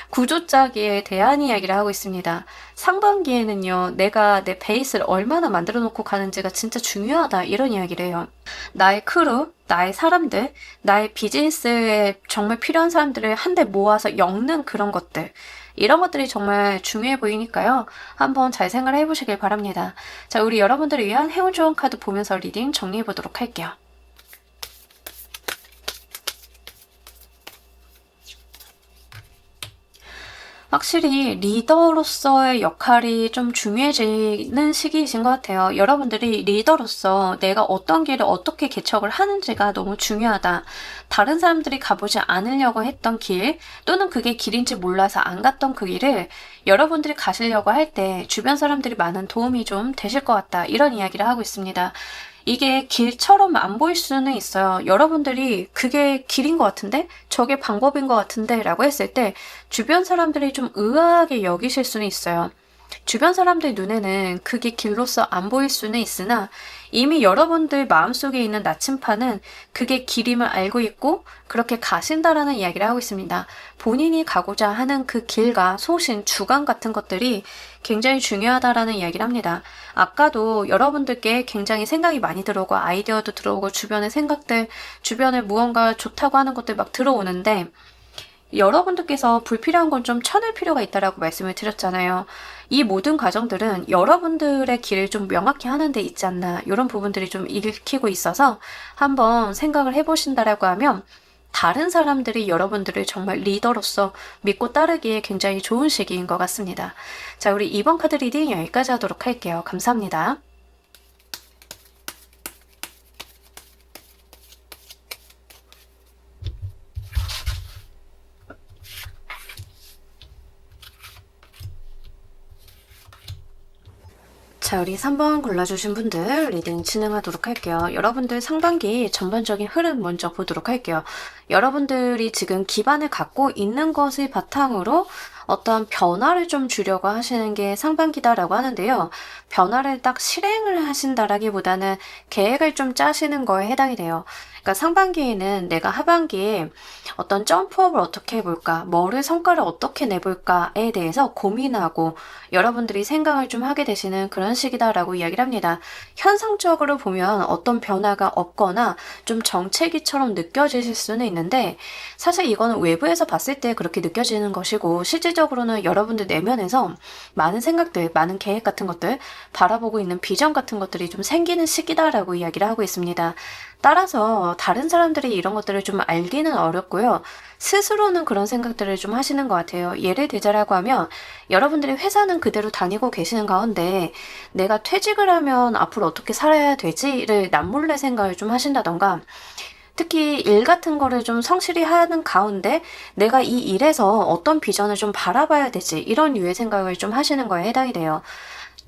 구조 짜기에 대한 이야기를 하고 있습니다. 상반기에는요, 내가 내 베이스를 얼마나 만들어 놓고 가는지가 진짜 중요하다 이런 이야기를 해요. 나의 크루, 나의 사람들, 나의 비즈니스에 정말 필요한 사람들을 한데 모아서 엮는 그런 것들, 이런 것들이 정말 중요해 보이니까요. 한번 잘 생각을 해보시길 바랍니다. 자, 우리 여러분들을 위한 행운 좋은 카드 보면서 리딩 정리해 보도록 할게요. 확실히 리더로서의 역할이 좀 중요해지는 시기이신 것 같아요. 여러분들이 리더로서 내가 어떤 길을 어떻게 개척을 하는지가 너무 중요하다. 다른 사람들이 가보지 않으려고 했던 길, 또는 그게 길인지 몰라서 안 갔던 그 길을 여러분들이 가시려고 할 때 주변 사람들이 많은 도움이 좀 되실 것 같다. 이런 이야기를 하고 있습니다. 이게 길처럼 안 보일 수는 있어요. 여러분들이 그게 길인 것 같은데? 저게 방법인 것 같은데? 라고 했을 때 주변 사람들이 좀 의아하게 여기실 수는 있어요. 주변 사람들 눈에는 그게 길로서 안 보일 수는 있으나 이미 여러분들 마음속에 있는 나침판은 그게 길임을 알고 있고 그렇게 가신다라는 이야기를 하고 있습니다. 본인이 가고자 하는 그 길과 소신, 주관 같은 것들이 굉장히 중요하다라는 이야기를 합니다. 아까도 여러분들께 굉장히 생각이 많이 들어오고 아이디어도 들어오고 주변의 생각들, 주변에 무언가 좋다고 하는 것들 막 들어오는데 여러분들께서 불필요한 건 좀 쳐낼 필요가 있다라고 말씀을 드렸잖아요. 이 모든 과정들은 여러분들의 길을 좀 명확히 하는 데 있지 않나 이런 부분들이 좀 읽히고 있어서 한번 생각을 해보신다라고 하면 다른 사람들이 여러분들을 정말 리더로서 믿고 따르기에 굉장히 좋은 시기인 것 같습니다. 자, 우리 이번 카드 리딩 여기까지 하도록 할게요. 감사합니다. 자, 우리 3번 골라주신 분들 리딩 진행하도록 할게요. 여러분들 상반기 전반적인 흐름 먼저 보도록 할게요. 여러분들이 지금 기반을 갖고 있는 것을 바탕으로 어떤 변화를 좀 주려고 하시는 게 상반기다라고 하는데요. 변화를 딱 실행을 하신다라기보다는 계획을 좀 짜시는 거에 해당이 돼요. 그러니까 상반기에는 내가 하반기에 어떤 점프업을 어떻게 해볼까, 뭐를 성과를 어떻게 내볼까에 대해서 고민하고 여러분들이 생각을 좀 하게 되시는 그런 시기다라고 이야기를 합니다. 현상적으로 보면 어떤 변화가 없거나 좀 정체기처럼 느껴지실 수는 있는데 사실 이거는 외부에서 봤을 때 그렇게 느껴지는 것이고 실질적으로는 여러분들 내면에서 많은 생각들, 많은 계획 같은 것들, 바라보고 있는 비전 같은 것들이 좀 생기는 시기다라고 이야기를 하고 있습니다. 따라서 다른 사람들이 이런 것들을 좀 알기는 어렵고요. 스스로는 그런 생각들을 좀 하시는 것 같아요. 예를 들자라고 하면 여러분들이 회사는 그대로 다니고 계시는 가운데 내가 퇴직을 하면 앞으로 어떻게 살아야 되지를 남몰래 생각을 좀 하신다던가 특히 일 같은 거를 좀 성실히 하는 가운데 내가 이 일에서 어떤 비전을 좀 바라봐야 되지 이런 류의 생각을 좀 하시는 거에 해당이 돼요.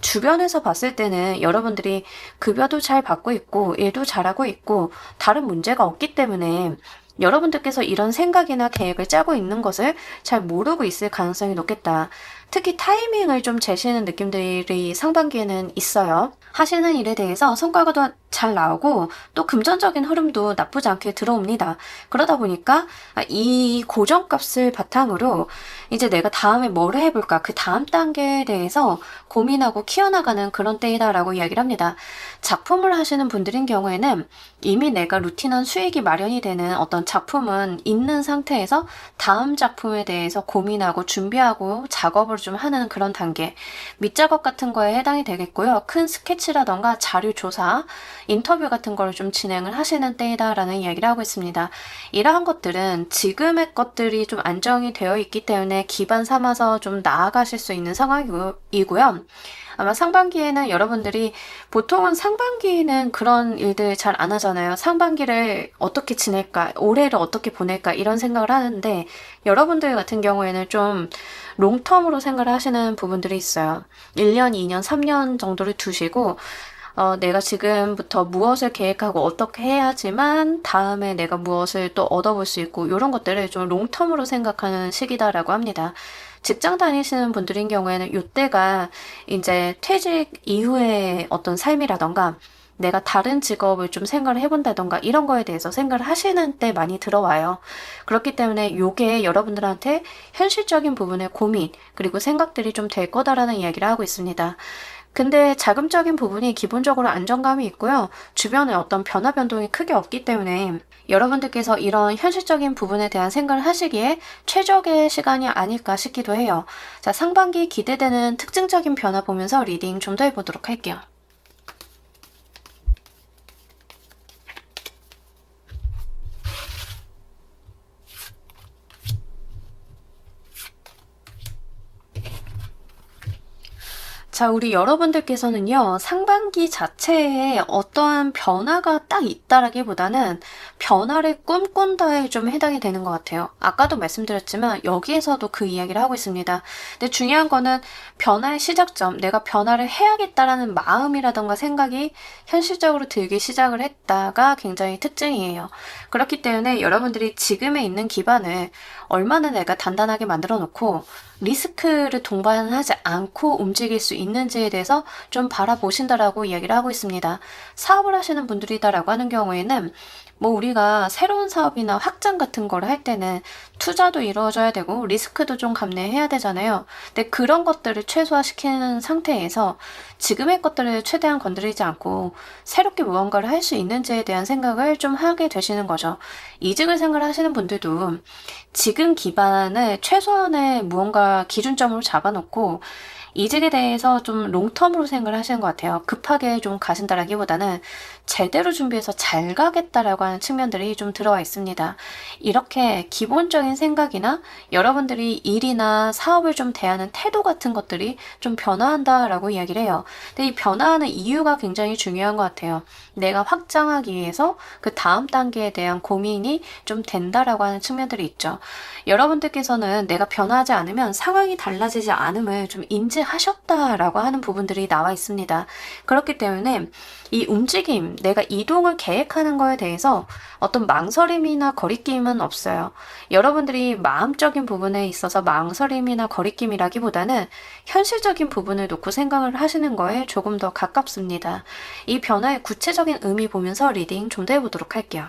주변에서 봤을 때는 여러분들이 급여도 잘 받고 있고 일도 잘하고 있고 다른 문제가 없기 때문에 여러분들께서 이런 생각이나 계획을 짜고 있는 것을 잘 모르고 있을 가능성이 높겠다. 특히 타이밍을 좀 재시는 느낌들이 상반기에는 있어요. 하시는 일에 대해서 성과가 잘 나오고 또 금전적인 흐름도 나쁘지 않게 들어옵니다. 그러다 보니까 이 고정값을 바탕으로 이제 내가 다음에 뭘 해볼까, 그 다음 단계에 대해서 고민하고 키워나가는 그런 때이다라고 이야기를 합니다. 작품을 하시는 분들인 경우에는 이미 내가 루틴한 수익이 마련이 되는 어떤 작품은 있는 상태에서 다음 작품에 대해서 고민하고 준비하고 작업을 좀 하는 그런 단계, 밑작업 같은 거에 해당이 되겠고요. 큰 스케치라던가 자료 조사, 인터뷰 같은 걸 좀 진행을 하시는 때이다라는 이야기를 하고 있습니다. 이러한 것들은 지금의 것들이 좀 안정이 되어 있기 때문에 기반 삼아서 좀 나아가실 수 있는 상황이고요. 아마 상반기에는 여러분들이 보통은 상반기에는 그런 일들 잘 안 하잖아요. 상반기를 어떻게 지낼까, 올해를 어떻게 보낼까 이런 생각을 하는데 여러분들 같은 경우에는 좀 롱텀으로 생각을 하시는 부분들이 있어요. 1년, 2년, 3년 정도를 두시고 내가 지금부터 무엇을 계획하고 어떻게 해야지만 다음에 내가 무엇을 또 얻어볼 수 있고 이런 것들을 좀 롱텀으로 생각하는 시기다라고 합니다. 직장 다니시는 분들인 경우에는 이때가 이제 퇴직 이후의 어떤 삶이라던가 내가 다른 직업을 좀 생각을 해본다던가 이런 거에 대해서 생각을 하시는 때 많이 들어와요. 그렇기 때문에 이게 여러분들한테 현실적인 부분의 고민 그리고 생각들이 좀 될 거다라는 이야기를 하고 있습니다. 근데 자금적인 부분이 기본적으로 안정감이 있고요. 주변에 어떤 변화 변동이 크게 없기 때문에 여러분들께서 이런 현실적인 부분에 대한 생각을 하시기에 최적의 시간이 아닐까 싶기도 해요. 자, 상반기 기대되는 특징적인 변화 보면서 리딩 좀 더 해보도록 할게요. 자, 우리 여러분들께서는요, 상반기 자체에 어떠한 변화가 딱 있다라기보다는 변화를 꿈꾼다에 좀 해당이 되는 것 같아요. 아까도 말씀드렸지만 여기에서도 그 이야기를 하고 있습니다. 근데 중요한 거는 변화의 시작점, 내가 변화를 해야겠다라는 마음이라던가 생각이 현실적으로 들기 시작을 했다가 굉장히 특징이에요. 그렇기 때문에 여러분들이 지금에 있는 기반을 얼마나 내가 단단하게 만들어 놓고 리스크를 동반하지 않고 움직일 수 있는지에 대해서 좀 바라보신다라고 이야기를 하고 있습니다. 사업을 하시는 분들이다라고 하는 경우에는 뭐 우리가 새로운 사업이나 확장 같은 거를 할 때는 투자도 이루어져야 되고 리스크도 좀 감내해야 되잖아요. 근데 그런 것들을 최소화시키는 상태에서 지금의 것들을 최대한 건드리지 않고 새롭게 무언가를 할 수 있는지에 대한 생각을 좀 하게 되시는 거죠. 이직을 생각하시는 분들도 지금 기반을 최소한의 무언가 기준점으로 잡아놓고 이직에 대해서 좀 롱텀으로 생각을 하시는 것 같아요. 급하게 좀 가신다라기보다는 제대로 준비해서 잘 가겠다라고 하는 측면들이 좀 들어와 있습니다. 이렇게 기본적인 생각이나 여러분들이 일이나 사업을 좀 대하는 태도 같은 것들이 좀 변화한다라고 이야기를 해요. 근데 이 변화하는 이유가 굉장히 중요한 것 같아요. 내가 확장하기 위해서 그 다음 단계에 대한 고민이 좀 된다라고 하는 측면들이 있죠. 여러분들께서는 내가 변화하지 않으면 상황이 달라지지 않음을 좀 인지하셨다라고 하는 부분들이 나와 있습니다. 그렇기 때문에 이 움직임, 내가 이동을 계획하는 거에 대해서 어떤 망설임이나 거리낌은 없어요. 여러분들이 마음적인 부분에 있어서 망설임이나 거리낌이라기보다는 현실적인 부분을 놓고 생각을 하시는 거에 조금 더 가깝습니다. 이 변화의 구체적인 의미 보면서 리딩 좀 더 해보도록 할게요.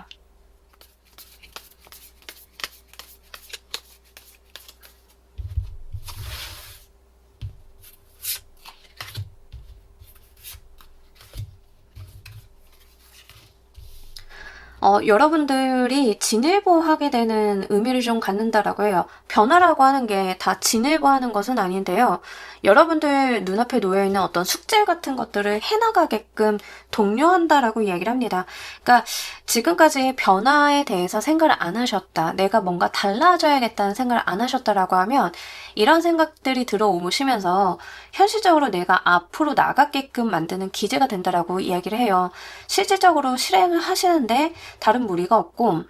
여러분들이 진일보하게 되는 의미를 좀 갖는다라고 해요. 변화라고 하는 게 다 진일보하는 것은 아닌데요. 여러분들 눈앞에 놓여있는 어떤 숙제 같은 것들을 해나가게끔 독려한다라고 이야기를 합니다. 그러니까 지금까지 변화에 대해서 생각을 안 하셨다. 내가 뭔가 달라져야겠다는 생각을 안 하셨다라고 하면 이런 생각들이 들어오시면서 현실적으로 내가 앞으로 나가게끔 만드는 기제가 된다라고 이야기를 해요. 실질적으로 실행을 하시는데 다른 무리가 없고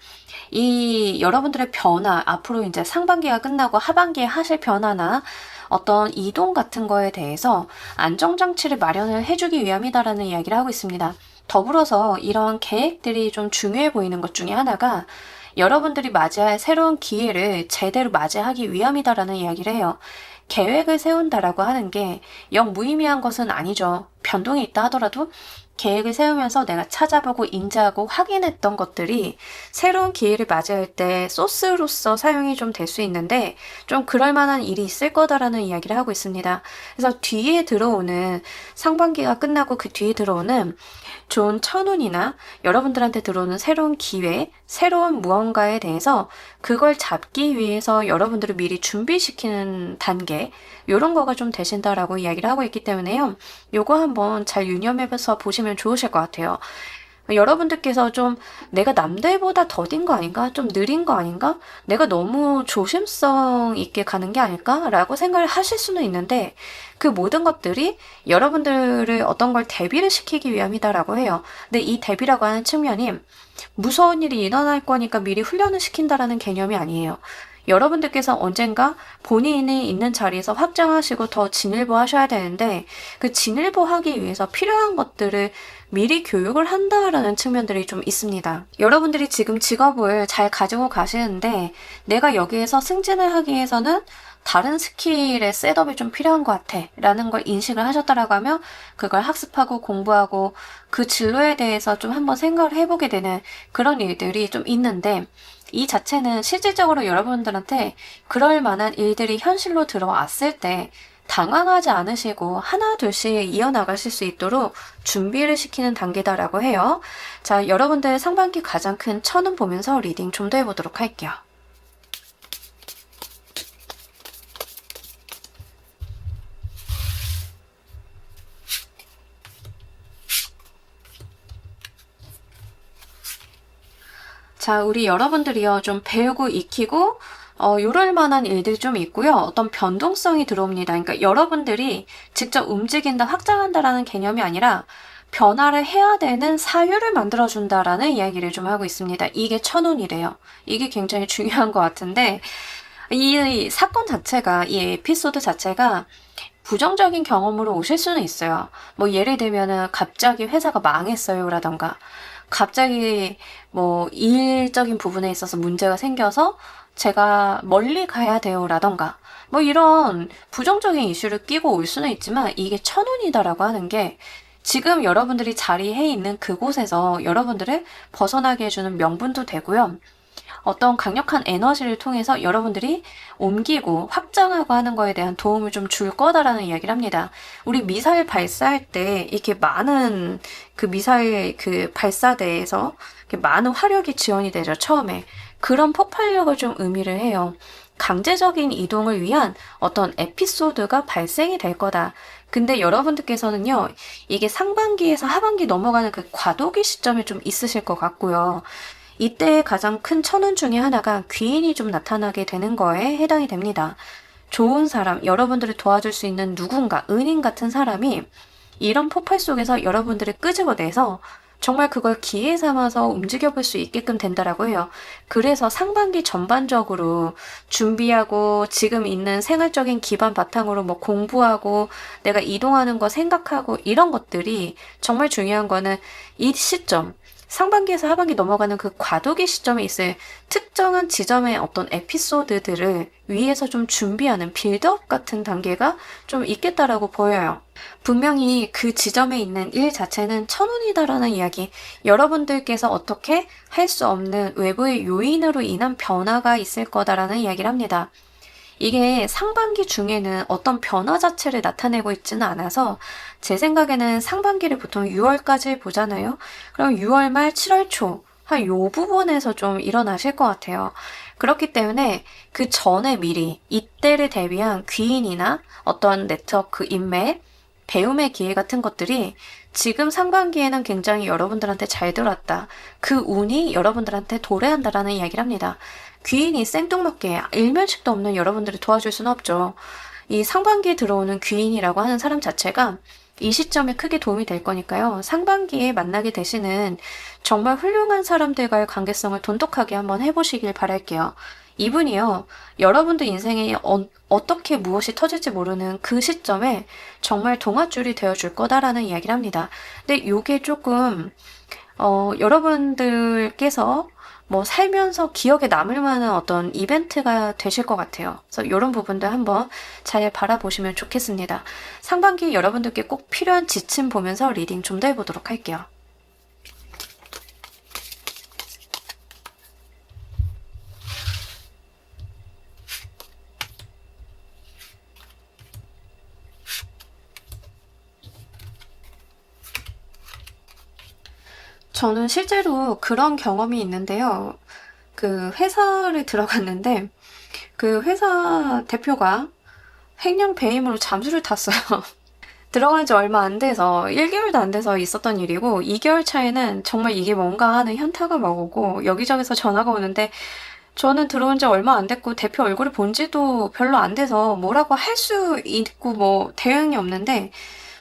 이 여러분들의 변화, 앞으로 이제 상반기가 끝나고 하반기에 하실 변화나 어떤 이동 같은 거에 대해서 안정장치를 마련을 해주기 위함이다라는 이야기를 하고 있습니다. 더불어서 이런 계획들이 좀 중요해 보이는 것 중에 하나가 여러분들이 맞이할 새로운 기회를 제대로 맞이하기 위함이다라는 이야기를 해요. 계획을 세운다라고 하는 게 영 무의미한 것은 아니죠. 변동이 있다 하더라도 계획을 세우면서 내가 찾아보고 인지하고 확인했던 것들이 새로운 기회를 맞이할 때 소스로서 사용이 좀 될 수 있는데 좀 그럴 만한 일이 있을 거다라는 이야기를 하고 있습니다. 그래서 뒤에 들어오는 상반기가 끝나고 그 뒤에 들어오는 좋은 천운이나 여러분들한테 들어오는 새로운 기회, 새로운 무언가에 대해서 그걸 잡기 위해서 여러분들을 미리 준비시키는 단계, 이런 거가 좀 되신다라고 이야기를 하고 있기 때문에요. 요거 한번 잘 유념해서 보시면 좋으실 것 같아요. 여러분들께서 좀 내가 남들보다 더딘 거 아닌가? 좀 느린 거 아닌가? 내가 너무 조심성 있게 가는 게 아닐까? 라고 생각을 하실 수는 있는데 그 모든 것들이 여러분들을 어떤 걸 대비를 시키기 위함이다라고 해요. 근데 이 대비라고 하는 측면이 무서운 일이 일어날 거니까 미리 훈련을 시킨다라는 개념이 아니에요. 여러분들께서 언젠가 본인이 있는 자리에서 확장하시고 더 진일보 하셔야 되는데 그 진일보 하기 위해서 필요한 것들을 미리 교육을 한다라는 측면들이 좀 있습니다. 여러분들이 지금 직업을 잘 가지고 가시는데 내가 여기에서 승진을 하기 위해서는 다른 스킬의 셋업이 좀 필요한 것 같아 라는 걸 인식을 하셨다라고 하면 그걸 학습하고 공부하고 그 진로에 대해서 좀 한번 생각을 해보게 되는 그런 일들이 좀 있는데 이 자체는 실질적으로 여러분들한테 그럴 만한 일들이 현실로 들어왔을 때 당황하지 않으시고 하나 둘씩 이어나가실 수 있도록 준비를 시키는 단계다라고 해요. 자, 여러분들 상반기 가장 큰 천운 보면서 리딩 좀 더 해보도록 할게요. 자, 우리 여러분들이요, 좀 배우고 익히고, 요럴 만한 일들이 좀 있고요. 어떤 변동성이 들어옵니다. 그러니까 여러분들이 직접 움직인다, 확장한다라는 개념이 아니라 변화를 해야 되는 사유를 만들어준다라는 이야기를 좀 하고 있습니다. 이게 천운이래요. 이게 굉장히 중요한 것 같은데, 이 사건 자체가, 이 에피소드 자체가 부정적인 경험으로 오실 수는 있어요. 뭐 예를 들면은 갑자기 회사가 망했어요 라던가 갑자기 뭐 일적인 부분에 있어서 문제가 생겨서 제가 멀리 가야 돼요 라던가 뭐 이런 부정적인 이슈를 끼고 올 수는 있지만 이게 천운이다라고 하는 게 지금 여러분들이 자리해 있는 그곳에서 여러분들을 벗어나게 해주는 명분도 되고요. 어떤 강력한 에너지를 통해서 여러분들이 옮기고 확장하고 하는 거에 대한 도움을 좀 줄 거다라는 이야기를 합니다. 우리 미사일 발사할 때 이렇게 많은 그 미사일 그 발사대에서 이렇게 많은 화력이 지원이 되죠, 처음에. 그런 폭발력을 좀 의미를 해요. 강제적인 이동을 위한 어떤 에피소드가 발생이 될 거다. 근데 여러분들께서는요, 이게 상반기에서 하반기 넘어가는 그 과도기 시점이 좀 있으실 것 같고요. 이때 가장 큰 천운 중에 하나가 귀인이 좀 나타나게 되는 거에 해당이 됩니다. 좋은 사람, 여러분들을 도와줄 수 있는 누군가, 은인 같은 사람이 이런 폭발 속에서 여러분들을 끄집어내서 정말 그걸 기회 삼아서 움직여 볼 수 있게끔 된다라고 해요. 그래서 상반기 전반적으로 준비하고 지금 있는 생활적인 기반 바탕으로 뭐 공부하고 내가 이동하는 거 생각하고 이런 것들이 정말 중요한 거는 이 시점, 상반기에서 하반기 넘어가는 그 과도기 시점에 있을 특정한 지점의 어떤 에피소드들을 위에서 좀 준비하는 빌드업 같은 단계가 좀 있겠다라고 보여요. 분명히 그 지점에 있는 일 자체는 천운이다라는 이야기, 여러분들께서 어떻게 할 수 없는 외부의 요인으로 인한 변화가 있을 거다라는 이야기를 합니다. 이게 상반기 중에는 어떤 변화 자체를 나타내고 있지는 않아서 제 생각에는 상반기를 보통 6월까지 보잖아요. 그럼 6월 말 7월 초 한 요 부분에서 좀 일어나실 것 같아요. 그렇기 때문에 그 전에 미리 이때를 대비한 귀인이나 어떤 네트워크 인맥, 배움의 기회 같은 것들이 지금 상반기에는 굉장히 여러분들한테 잘 들어왔다. 그 운이 여러분들한테 도래한다라는 이야기를 합니다. 귀인이 생뚱맞게 일면식도 없는 여러분들을 도와줄 수는 없죠. 이 상반기에 들어오는 귀인이라고 하는 사람 자체가 이 시점에 크게 도움이 될 거니까요. 상반기에 만나게 되시는 정말 훌륭한 사람들과의 관계성을 돈독하게 한번 해보시길 바랄게요. 이분이요, 여러분들 인생에 어떻게 무엇이 터질지 모르는 그 시점에 정말 동아줄이 되어줄 거다라는 이야기를 합니다. 근데 요게 조금 여러분들께서 뭐 살면서 기억에 남을 만한 어떤 이벤트가 되실 것 같아요. 그래서 이런 부분들 한번 잘 바라보시면 좋겠습니다. 상반기 여러분들께 꼭 필요한 지침 보면서 리딩 좀 더 해보도록 할게요. 저는 실제로 그런 경험이 있는데요. 그 회사를 들어갔는데 그 회사 대표가 횡령 배임으로 잠수를 탔어요. 들어간 지 얼마 안 돼서 1개월도 안 돼서 있었던 일이고 2개월 차에는 정말 이게 뭔가 하는 현타가 막 오고 여기저기서 전화가 오는데 저는 들어온 지 얼마 안 됐고 대표 얼굴을 본 지도 별로 안 돼서 뭐라고 할 수 있고 뭐 대응이 없는데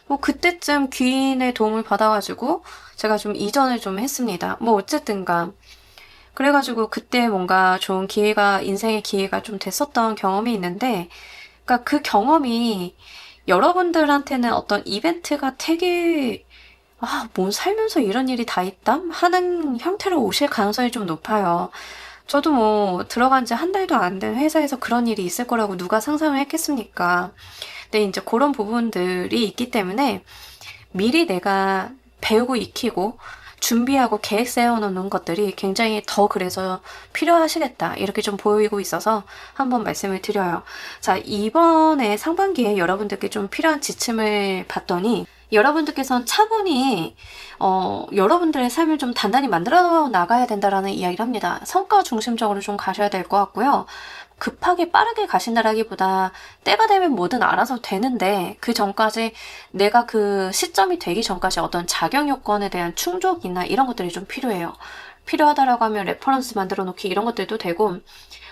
뭐 그때쯤 귀인의 도움을 받아가지고 제가 좀 이전을 좀 했습니다. 뭐 어쨌든가 그래가지고 그때 뭔가 좋은 기회가 인생의 기회가 좀 됐었던 경험이 있는데 그러니까 그 경험이 여러분들한테는 어떤 이벤트가 되게 뭐 살면서 이런 일이 다 있다? 하는 형태로 오실 가능성이 좀 높아요. 저도 뭐 들어간 지 한 달도 안 된 회사에서 그런 일이 있을 거라고 누가 상상을 했겠습니까? 근데 이제 그런 부분들이 있기 때문에 미리 내가 배우고 익히고 준비하고 계획 세워놓는 것들이 굉장히 더 그래서 필요하시겠다. 이렇게 좀 보이고 있어서 한번 말씀을 드려요. 자, 이번에 상반기에 여러분들께 좀 필요한 지침을 봤더니 여러분들께서는 차분히 여러분들의 삶을 좀 단단히 만들어 나가야 된다라는 이야기를 합니다. 성과 중심적으로 좀 가셔야 될 것 같고요. 급하게 빠르게 가신다라기보다 때가 되면 뭐든 알아서 되는데 그 전까지 내가 그 시점이 되기 전까지 어떤 자격 요건에 대한 충족이나 이런 것들이 좀 필요해요. 필요하다라고 하면 레퍼런스 만들어 놓기 이런 것들도 되고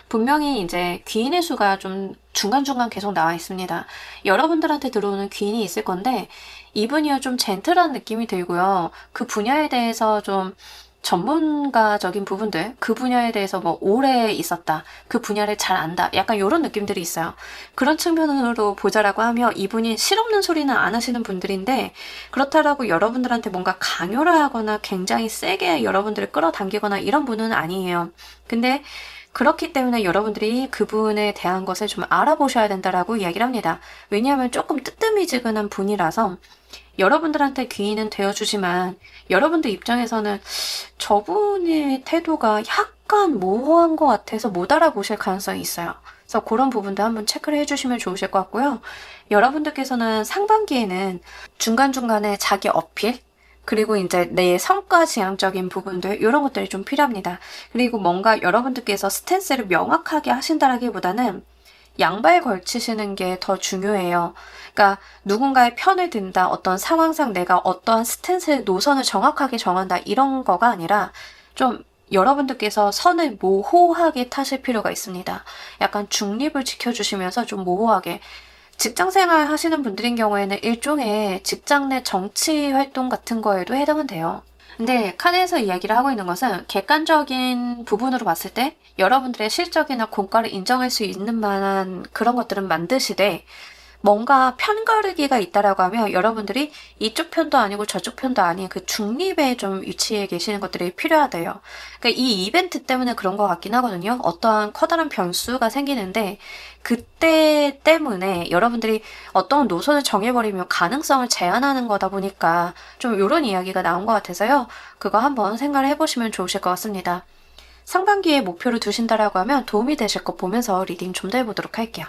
분명히 이제 귀인의 수가 좀 중간중간 계속 나와 있습니다. 여러분들한테 들어오는 귀인이 있을 건데 이분이요 좀 젠틀한 느낌이 들고요. 그 분야에 대해서 좀 전문가적인 부분들, 그 분야에 대해서 뭐 오래 있었다, 그 분야를 잘 안다, 약간 이런 느낌들이 있어요. 그런 측면으로 보자라고 하면 이분이 실없는 소리는 안 하시는 분들인데 그렇다라고 여러분들한테 뭔가 강요를 하거나 굉장히 세게 여러분들을 끌어당기거나 이런 분은 아니에요. 근데 그렇기 때문에 여러분들이 그분에 대한 것을 좀 알아보셔야 된다라고 이야기를 합니다. 왜냐하면 조금 뜨뜨미지근한 분이라서 여러분들한테 귀인은 되어주지만 여러분들 입장에서는 저분의 태도가 약간 모호한 것 같아서 못 알아보실 가능성이 있어요. 그래서 그런 부분도 한번 체크를 해주시면 좋으실 것 같고요. 여러분들께서는 상반기에는 중간중간에 자기 어필, 그리고 이제 내 성과 지향적인 부분들 이런 것들이 좀 필요합니다. 그리고 뭔가 여러분들께서 스탠스를 명확하게 하신다라기보다는 양발 걸치시는 게 더 중요해요. 그러니까 누군가의 편을 든다, 어떤 상황상 내가 어떠한 스탠스 노선을 정확하게 정한다 이런 거가 아니라 좀 여러분들께서 선을 모호하게 타실 필요가 있습니다. 약간 중립을 지켜주시면서 좀 모호하게 직장생활 하시는 분들인 경우에는 일종의 직장 내 정치 활동 같은 거에도 해당은 돼요. 근데 칸에서 이야기를 하고 있는 것은 객관적인 부분으로 봤을 때 여러분들의 실적이나 공과를 인정할 수 있는 만한 그런 것들은 만드시되 뭔가 편가르기가 있다라고 하면 여러분들이 이쪽 편도 아니고 저쪽 편도 아닌 그 중립에 좀 위치해 계시는 것들이 필요하대요. 그러니까 이 이벤트 때문에 그런 것 같긴 하거든요. 어떠한 커다란 변수가 생기는데 그때 때문에 여러분들이 어떤 노선을 정해버리면 가능성을 제한하는 거다 보니까 좀 이런 이야기가 나온 것 같아서요. 그거 한번 생각을 해보시면 좋으실 것 같습니다. 상반기에 목표를 두신다라고 하면 도움이 되실 것 보면서 리딩 좀 더 해보도록 할게요.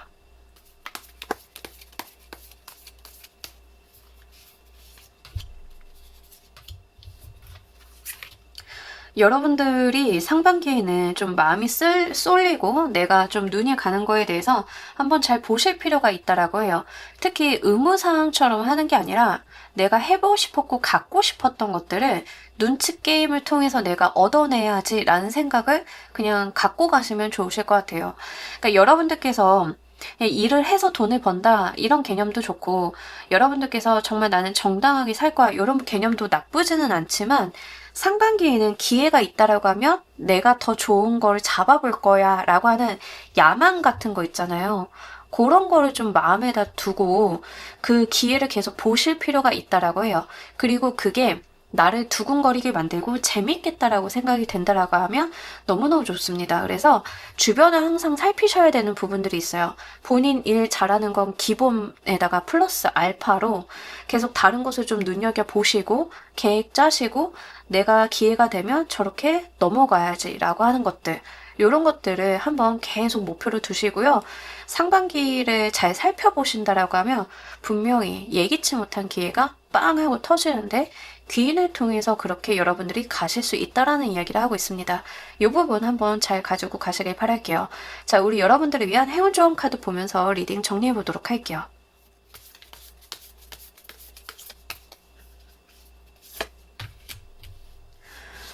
여러분들이 상반기에는 좀 마음이 쏠리고 내가 좀 눈이 가는 거에 대해서 한번 잘 보실 필요가 있다라고 해요. 특히 의무사항처럼 하는 게 아니라 내가 해보고 싶었고 갖고 싶었던 것들을 눈치 게임을 통해서 내가 얻어내야지 라는 생각을 그냥 갖고 가시면 좋으실 것 같아요. 그러니까 여러분들께서 일을 해서 돈을 번다 이런 개념도 좋고 여러분들께서 정말 나는 정당하게 살 거야 이런 개념도 나쁘지는 않지만 상반기에는 기회가 있다라고 하면 내가 더 좋은 걸 잡아볼 거야 라고 하는 야망 같은 거 있잖아요. 그런 거를 좀 마음에다 두고 그 기회를 계속 보실 필요가 있다라고 해요. 그리고 그게 나를 두근거리게 만들고 재밌겠다라고 생각이 된다라고 하면 너무너무 좋습니다. 그래서 주변을 항상 살피셔야 되는 부분들이 있어요. 본인 일 잘하는 건 기본에다가 플러스 알파로 계속 다른 것을 좀 눈여겨보시고 계획 짜시고 내가 기회가 되면 저렇게 넘어가야지라고 하는 것들, 이런 것들을 한번 계속 목표로 두시고요. 상반기를 잘 살펴보신다라고 하면 분명히 예기치 못한 기회가 빵 하고 터지는데 귀인을 통해서 그렇게 여러분들이 가실 수 있다라는 이야기를 하고 있습니다. 이 부분 한번 잘 가지고 가시길 바랄게요. 자, 우리 여러분들을 위한 행운 조언 카드 보면서 리딩 정리해 보도록 할게요.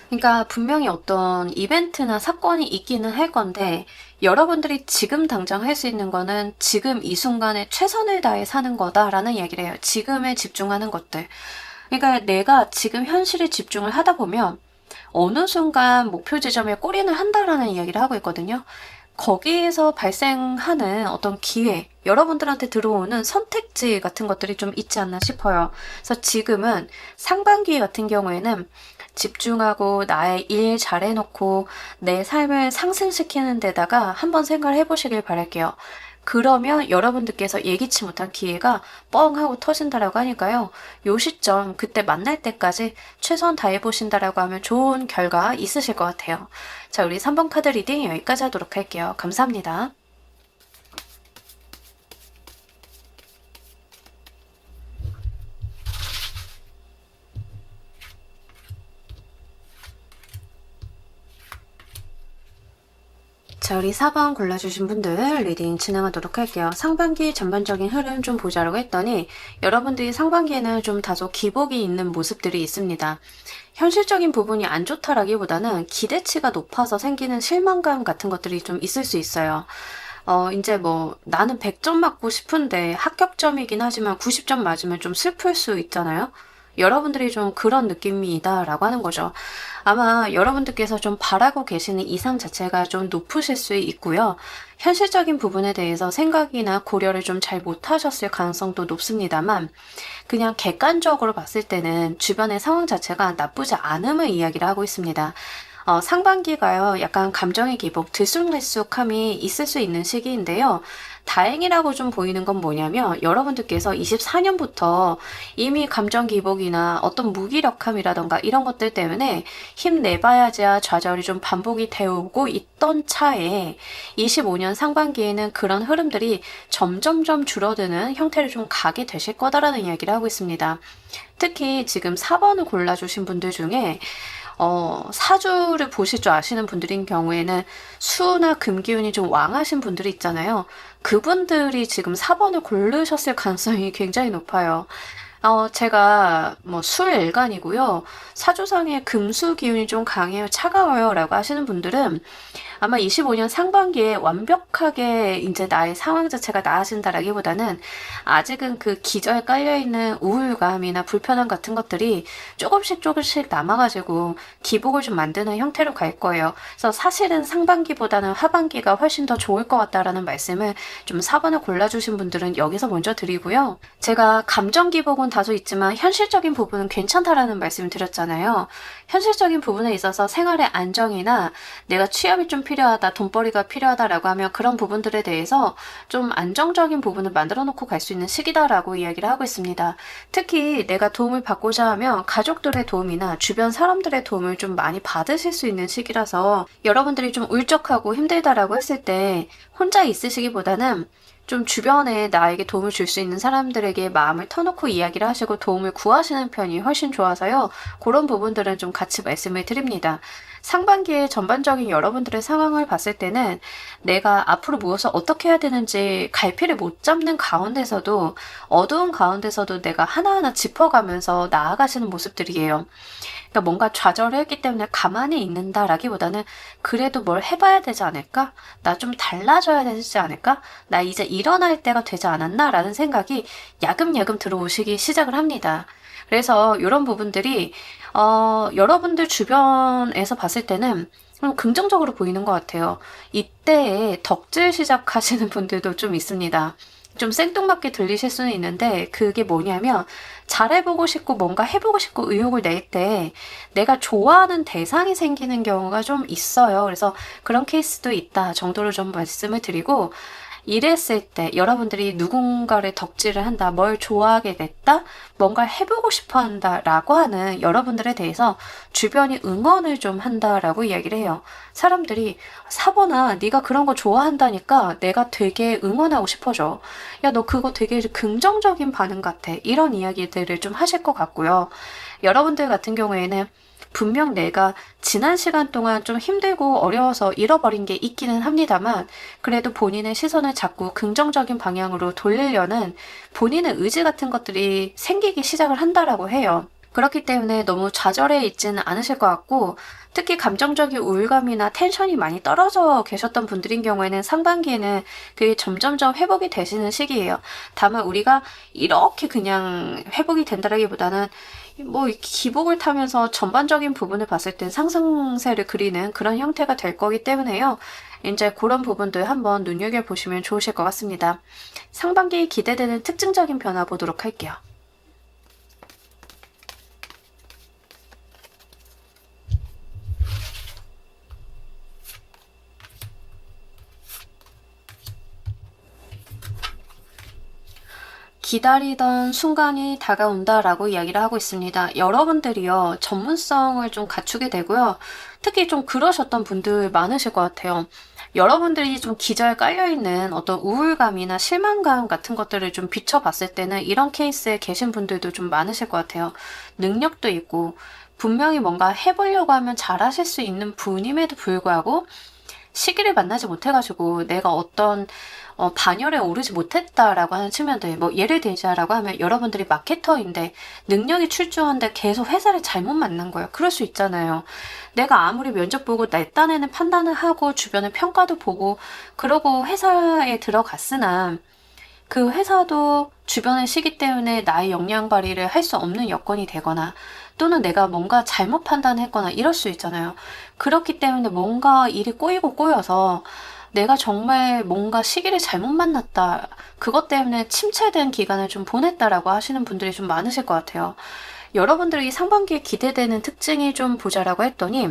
그러니까 분명히 어떤 이벤트나 사건이 있기는 할 건데 여러분들이 지금 당장 할 수 있는 거는 지금 이 순간에 최선을 다해 사는 거다라는 이야기를 해요. 지금에 집중하는 것들. 그러니까 내가 지금 현실에 집중을 하다 보면 어느 순간 목표 지점에 골인을 한다라는 이야기를 하고 있거든요. 거기에서 발생하는 어떤 기회, 여러분들한테 들어오는 선택지 같은 것들이 좀 있지 않나 싶어요. 그래서 지금은 상반기 같은 경우에는 집중하고 나의 일 잘해놓고 내 삶을 상승시키는 데다가 한번 생각을 해보시길 바랄게요. 그러면 여러분들께서 예기치 못한 기회가 뻥 하고 터진다라고 하니까요. 요 시점 그때 만날 때까지 최선 다해보신다라고 하면 좋은 결과 있으실 것 같아요. 자, 우리 3번 카드 리딩 여기까지 하도록 할게요. 감사합니다. 자, 우리 4번 골라주신 분들 리딩 진행하도록 할게요. 상반기 전반적인 흐름 좀 보자라고 했더니 여러분들이 상반기에는 좀 다소 기복이 있는 모습들이 있습니다. 현실적인 부분이 안 좋다라기보다는 기대치가 높아서 생기는 실망감 같은 것들이 좀 있을 수 있어요. 이제 뭐 나는 100점 맞고 싶은데 합격점이긴 하지만 90점 맞으면 좀 슬플 수 있잖아요. 여러분들이 좀 그런 느낌이다라고 하는 거죠. 아마 여러분들께서 좀 바라고 계시는 이상 자체가 좀 높으실 수 있고요. 현실적인 부분에 대해서 생각이나 고려를 좀 잘 못하셨을 가능성도 높습니다만 그냥 객관적으로 봤을 때는 주변의 상황 자체가 나쁘지 않음을 이야기를 하고 있습니다. 상반기가요, 약간 감정의 기복, 들쑥날쑥함이 있을 수 있는 시기인데요. 다행이라고 좀 보이는 건 뭐냐면 여러분들께서 24년부터 이미 감정 기복이나 어떤 무기력함이라던가 이런 것들 때문에 힘내봐야지야 좌절이 좀 반복이 되어오고 있던 차에 25년 상반기에는 그런 흐름들이 점점점 줄어드는 형태를 좀 가게 되실 거다라는 이야기를 하고 있습니다. 특히 지금 4번을 골라주신 분들 중에 사주를 보실 줄 아시는 분들인 경우에는 수나 금기운이 좀 왕하신 분들이 있잖아요. 그분들이 지금 4번을 고르셨을 가능성이 굉장히 높아요. 제가 뭐 술일간이고요. 사주상에 금수 기운이 좀 강해요. 차가워요. 라고 하시는 분들은 아마 25년 상반기에 완벽하게 이제 나의 상황 자체가 나아진다라기보다는 아직은 그 기저에 깔려있는 우울감이나 불편함 같은 것들이 조금씩 남아가지고 기복을 좀 만드는 형태로 갈 거예요. 그래서 사실은 상반기보다는 하반기가 훨씬 더 좋을 것 같다라는 말씀을 좀 4번을 골라주신 분들은 여기서 먼저 드리고요. 제가 감정 기복은 다소 있지만 현실적인 부분은 괜찮다라는 말씀을 드렸잖아요. 현실적인 부분에 있어서 생활의 안정이나 내가 취업이 좀 필요하다, 돈벌이가 필요하다라고 하면 그런 부분들에 대해서 좀 안정적인 부분을 만들어 놓고 갈 수 있는 시기다라고 이야기를 하고 있습니다. 특히 내가 도움을 받고자 하면 가족들의 도움이나 주변 사람들의 도움을 좀 많이 받으실 수 있는 시기라서 여러분들이 좀 울적하고 힘들다라고 했을 때 혼자 있으시기보다는 좀 주변에 나에게 도움을 줄 수 있는 사람들에게 마음을 터놓고 이야기를 하시고 도움을 구하시는 편이 훨씬 좋아서요. 그런 부분들은 좀 같이 말씀을 드립니다. 상반기에 전반적인 여러분들의 상황을 봤을 때는 내가 앞으로 무엇을 어떻게 해야 되는지 갈피를 못 잡는 가운데서도 어두운 가운데서도 내가 하나하나 짚어가면서 나아가시는 모습들이에요. 그러니까 뭔가 좌절을 했기 때문에 가만히 있는다라기보다는 그래도 뭘 해봐야 되지 않을까? 나 좀 달라져야 되지 않을까? 나 이제 일어날 때가 되지 않았나? 라는 생각이 야금야금 들어오시기 시작을 합니다. 그래서 이런 부분들이 여러분들 주변에서 봤을 때는 좀 긍정적으로 보이는 것 같아요. 이때에 덕질 시작하시는 분들도 좀 있습니다. 좀 생뚱맞게 들리실 수는 있는데 그게 뭐냐면 잘해보고 싶고 뭔가 해보고 싶고 의욕을 낼 때 내가 좋아하는 대상이 생기는 경우가 좀 있어요. 그래서 그런 케이스도 있다 정도로 좀 말씀을 드리고 이랬을 때 여러분들이 누군가를 덕질을 한다, 뭘 좋아하게 됐다, 뭔가 해보고 싶어 한다 라고 하는 여러분들에 대해서 주변이 응원을 좀 한다라고 이야기를 해요. 사람들이 사보나 네가 그런 거 좋아한다니까 내가 되게 응원하고 싶어져. 야, 너 그거 되게 긍정적인 반응 같아. 이런 이야기들을 좀 하실 것 같고요. 여러분들 같은 경우에는 분명 내가 지난 시간 동안 좀 힘들고 어려워서 잃어버린 게 있기는 합니다만 그래도 본인의 시선을 자꾸 긍정적인 방향으로 돌리려는 본인의 의지 같은 것들이 생기기 시작을 한다라고 해요. 그렇기 때문에 너무 좌절해 있지는 않으실 것 같고 특히 감정적인 우울감이나 텐션이 많이 떨어져 계셨던 분들인 경우에는 상반기에는 그게 점점점 회복이 되시는 시기예요. 다만 우리가 이렇게 그냥 회복이 된다라기보다는 뭐 기복을 타면서 전반적인 부분을 봤을 땐 상승세를 그리는 그런 형태가 될 거기 때문에요. 이제 그런 부분들 한번 눈여겨보시면 좋으실 것 같습니다. 상반기에 기대되는 특징적인 변화 보도록 할게요. 기다리던 순간이 다가온다라고 이야기를 하고 있습니다. 여러분들이요, 전문성을 좀 갖추게 되고요. 특히 좀 그러셨던 분들 많으실 것 같아요. 여러분들이 좀 기저에 깔려있는 어떤 우울감이나 실망감 같은 것들을 좀 비춰봤을 때는 이런 케이스에 계신 분들도 좀 많으실 것 같아요. 능력도 있고, 분명히 뭔가 해보려고 하면 잘하실 수 있는 분임에도 불구하고, 시기를 만나지 못해가지고 내가 어떤 반열에 오르지 못했다라고 하는 측면들, 뭐 예를 들자라고 하면 여러분들이 마케터인데 능력이 출중한데 계속 회사를 잘못 만난 거예요. 그럴 수 있잖아요. 내가 아무리 면접 보고 내 딴에는 판단을 하고 주변의 평가도 보고 그러고 회사에 들어갔으나 그 회사도 주변의 시기 때문에 나의 역량 발휘를 할 수 없는 여건이 되거나 또는 내가 뭔가 잘못 판단했거나 이럴 수 있잖아요. 그렇기 때문에 뭔가 일이 꼬이고 꼬여서 내가 정말 뭔가 시기를 잘못 만났다. 그것 때문에 침체된 기간을 좀 보냈다라고 하시는 분들이 좀 많으실 것 같아요. 여러분들이 상반기에 기대되는 특징이 좀 보자라고 했더니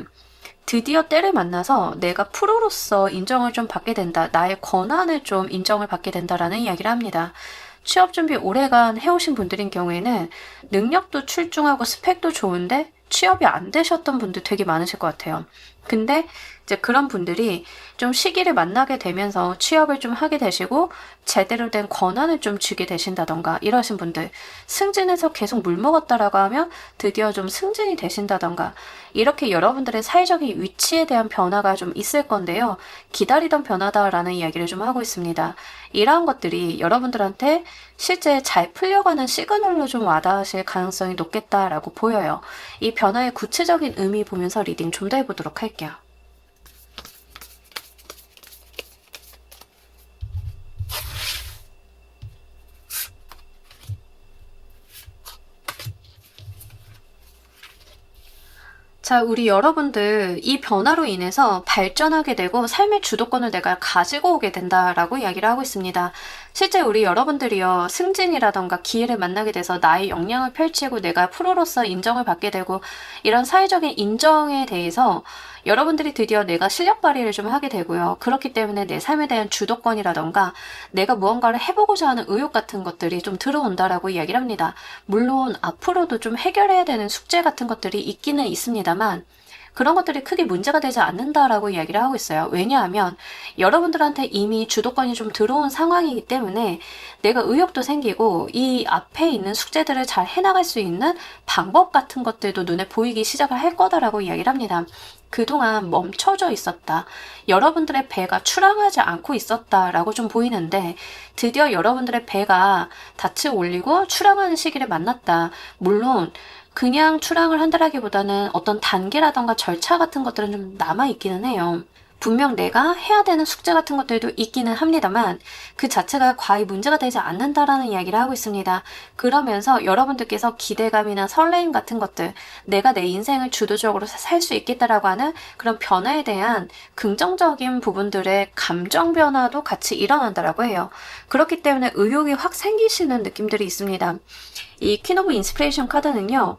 드디어 때를 만나서 내가 프로로서 인정을 좀 받게 된다. 나의 권한을 좀 인정을 받게 된다라는 이야기를 합니다. 취업 준비 오래간 해오신 분들인 경우에는 능력도 출중하고 스펙도 좋은데 취업이 안 되셨던 분들 되게 많으실 것 같아요. 근데 이제 그런 분들이 좀 시기를 만나게 되면서 취업을 좀 하게 되시고 제대로 된 권한을 좀 주게 되신다던가 이러신 분들, 승진해서 계속 물먹었다라고 하면 드디어 좀 승진이 되신다던가 이렇게 여러분들의 사회적인 위치에 대한 변화가 좀 있을 건데요. 기다리던 변화다라는 이야기를 좀 하고 있습니다. 이러한 것들이 여러분들한테 실제 잘 풀려가는 시그널로 좀 와닿으실 가능성이 높겠다라고 보여요. 이 변화의 구체적인 의미 보면서 리딩 좀 더 해보도록 할게요. 자, 우리 여러분들 이 변화로 인해서 발전하게 되고 삶의 주도권을 내가 가지고 오게 된다라고 이야기를 하고 있습니다. 실제 우리 여러분들이요, 승진이라던가 기회를 만나게 돼서 나의 역량을 펼치고 내가 프로로서 인정을 받게 되고 이런 사회적인 인정에 대해서 여러분들이 드디어 내가 실력 발휘를 좀 하게 되고요. 그렇기 때문에 내 삶에 대한 주도권이라던가 내가 무언가를 해보고자 하는 의욕 같은 것들이 좀 들어온다라고 이야기를 합니다. 물론 앞으로도 좀 해결해야 되는 숙제 같은 것들이 있기는 있습니다만 그런 것들이 크게 문제가 되지 않는다라고 이야기를 하고 있어요. 왜냐하면 여러분들한테 이미 주도권이 좀 들어온 상황이기 때문에 내가 의욕도 생기고 이 앞에 있는 숙제들을 잘 해나갈 수 있는 방법 같은 것들도 눈에 보이기 시작을 할 거다라고 이야기를 합니다. 그동안 멈춰져 있었다. 여러분들의 배가 출항하지 않고 있었다라고 좀 보이는데 드디어 여러분들의 배가 닻을 올리고 출항하는 시기를 만났다. 물론 그냥 출항을 한다라기보다는 어떤 단계라던가 절차 같은 것들은 좀 남아있기는 해요. 분명 내가 해야 되는 숙제 같은 것들도 있기는 합니다만 그 자체가 과히 문제가 되지 않는다라는 이야기를 하고 있습니다. 그러면서 여러분들께서 기대감이나 설레임 같은 것들, 내가 내 인생을 주도적으로 살 수 있겠다라고 하는 그런 변화에 대한 긍정적인 부분들의 감정 변화도 같이 일어난다라고 해요. 그렇기 때문에 의욕이 확 생기시는 느낌들이 있습니다. 이 퀸 오브 인스피레이션 카드는요.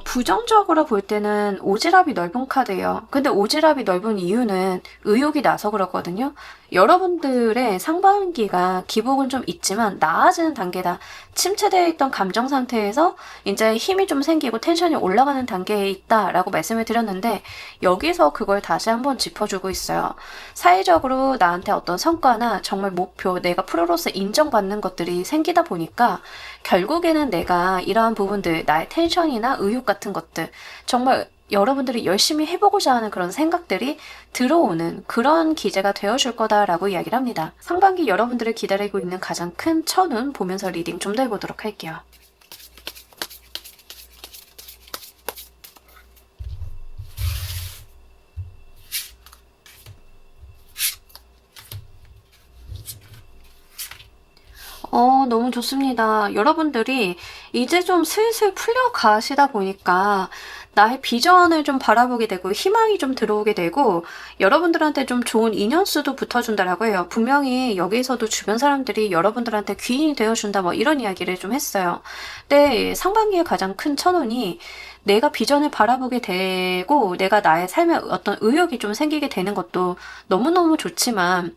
부정적으로 볼 때는 오지랖이 넓은 카드예요. 근데 오지랖이 넓은 이유는 의욕이 나서 그렇거든요. 여러분들의 상반기가 기복은 좀 있지만 나아지는 단계다. 침체되어 있던 감정 상태에서 이제 힘이 좀 생기고 텐션이 올라가는 단계에 있다라고 말씀을 드렸는데 여기서 그걸 다시 한번 짚어주고 있어요. 사회적으로 나한테 어떤 성과나 정말 목표, 내가 프로로서 인정받는 것들이 생기다 보니까 결국에는 내가 이러한 부분들, 나의 텐션이나 의욕 같은 것들, 정말 여러분들이 열심히 해보고자 하는 그런 생각들이 들어오는 그런 기제가 되어줄 거다라고 이야기를 합니다. 상반기 여러분들을 기다리고 있는 가장 큰 천운 보면서 리딩 좀 더 해보도록 할게요. 너무 좋습니다. 여러분들이 이제 좀 슬슬 풀려가시다 보니까 나의 비전을 좀 바라보게 되고 희망이 좀 들어오게 되고 여러분들한테 좀 좋은 인연수도 붙어준다라고 해요. 분명히 여기서도 주변 사람들이 여러분들한테 귀인이 되어준다 뭐 이런 이야기를 좀 했어요. 근데 상반기에 가장 큰 천운이 내가 비전을 바라보게 되고 내가 나의 삶에 어떤 의욕이 좀 생기게 되는 것도 너무너무 좋지만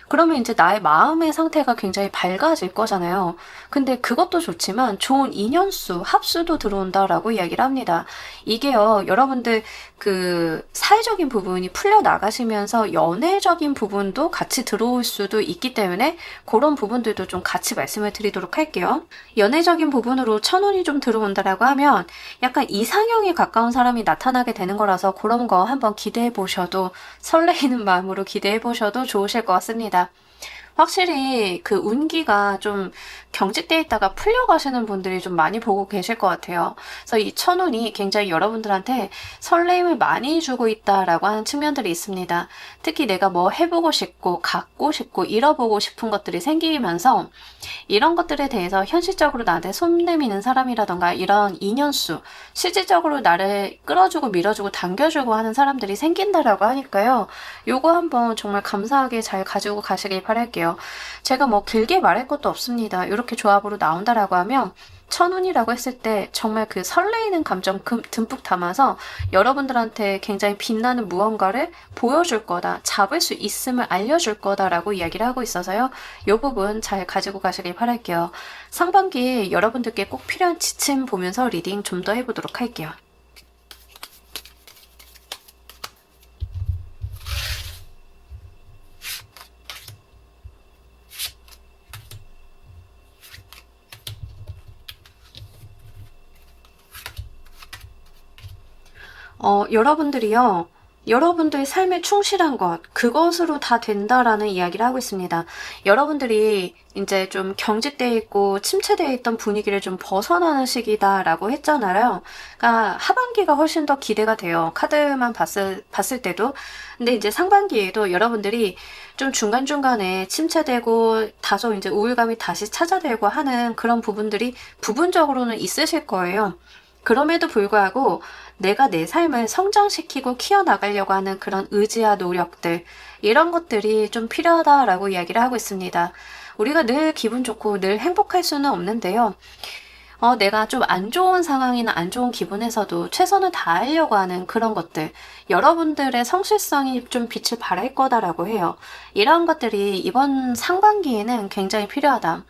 그러면 이제 나의 마음의 상태가 굉장히 밝아질 거잖아요. 근데 그것도 좋지만 좋은 인연수, 합수도 들어온다라고 이야기를 합니다. 이게요, 여러분들 그 사회적인 부분이 풀려나가시면서 연애적인 부분도 같이 들어올 수도 있기 때문에 그런 부분들도 좀 같이 말씀을 드리도록 할게요. 연애적인 부분으로 천운이 좀 들어온다라고 하면 약간 이상형에 가까운 사람이 나타나게 되는 거라서 그런 거 한번 기대해 보셔도 설레이는 마음으로 기대해 보셔도 좋으실 것 같습니다. 확실히 그 운기가 좀 경직돼 있다가 풀려가시는 분들이 좀 많이 보고 계실 것 같아요. 그래서 이 천운이 굉장히 여러분들한테 설레임을 많이 주고 있다라고 하는 측면들이 있습니다. 특히 내가 뭐 해보고 싶고 갖고 싶고 잃어보고 싶은 것들이 생기면서 이런 것들에 대해서 현실적으로 나한테 손 내미는 사람이라던가 이런 인연수, 실질적으로 나를 끌어주고 밀어주고 당겨주고 하는 사람들이 생긴다라고 하니까요. 요거 한번 정말 감사하게 잘 가지고 가시길 바랄게요. 제가 뭐 길게 말할 것도 없습니다. 이렇게 조합으로 나온다라고 하면 천운이라고 했을 때 정말 그 설레이는 감정 듬뿍 담아서 여러분들한테 굉장히 빛나는 무언가를 보여줄 거다, 잡을 수 있음을 알려줄 거다라고 이야기를 하고 있어서요. 이 부분 잘 가지고 가시길 바랄게요. 상반기에 여러분들께 꼭 필요한 지침 보면서 리딩 좀 더 해보도록 할게요. 여러분들이요. 여러분들의 삶에 충실한 것, 그것으로 다 된다라는 이야기를 하고 있습니다. 여러분들이 이제 좀 경직되어 있고 침체되어 있던 분위기를 좀 벗어나는 시기다라고 했잖아요. 그러니까 하반기가 훨씬 더 기대가 돼요. 카드만 봤을 때도. 근데 이제 상반기에도 여러분들이 좀 중간중간에 침체되고 다소 이제 우울감이 다시 찾아들고 하는 그런 부분들이 부분적으로는 있으실 거예요. 그럼에도 불구하고 내가 내 삶을 성장시키고 키워나가려고 하는 그런 의지와 노력들, 이런 것들이 좀 필요하다라고 이야기를 하고 있습니다. 우리가 늘 기분 좋고 늘 행복할 수는 없는데요. 내가 좀 안 좋은 상황이나 안 좋은 기분에서도 최선을 다하려고 하는 그런 것들, 여러분들의 성실성이 좀 빛을 발할 거다라고 해요. 이런 것들이 이번 상반기에는 굉장히 필요하다.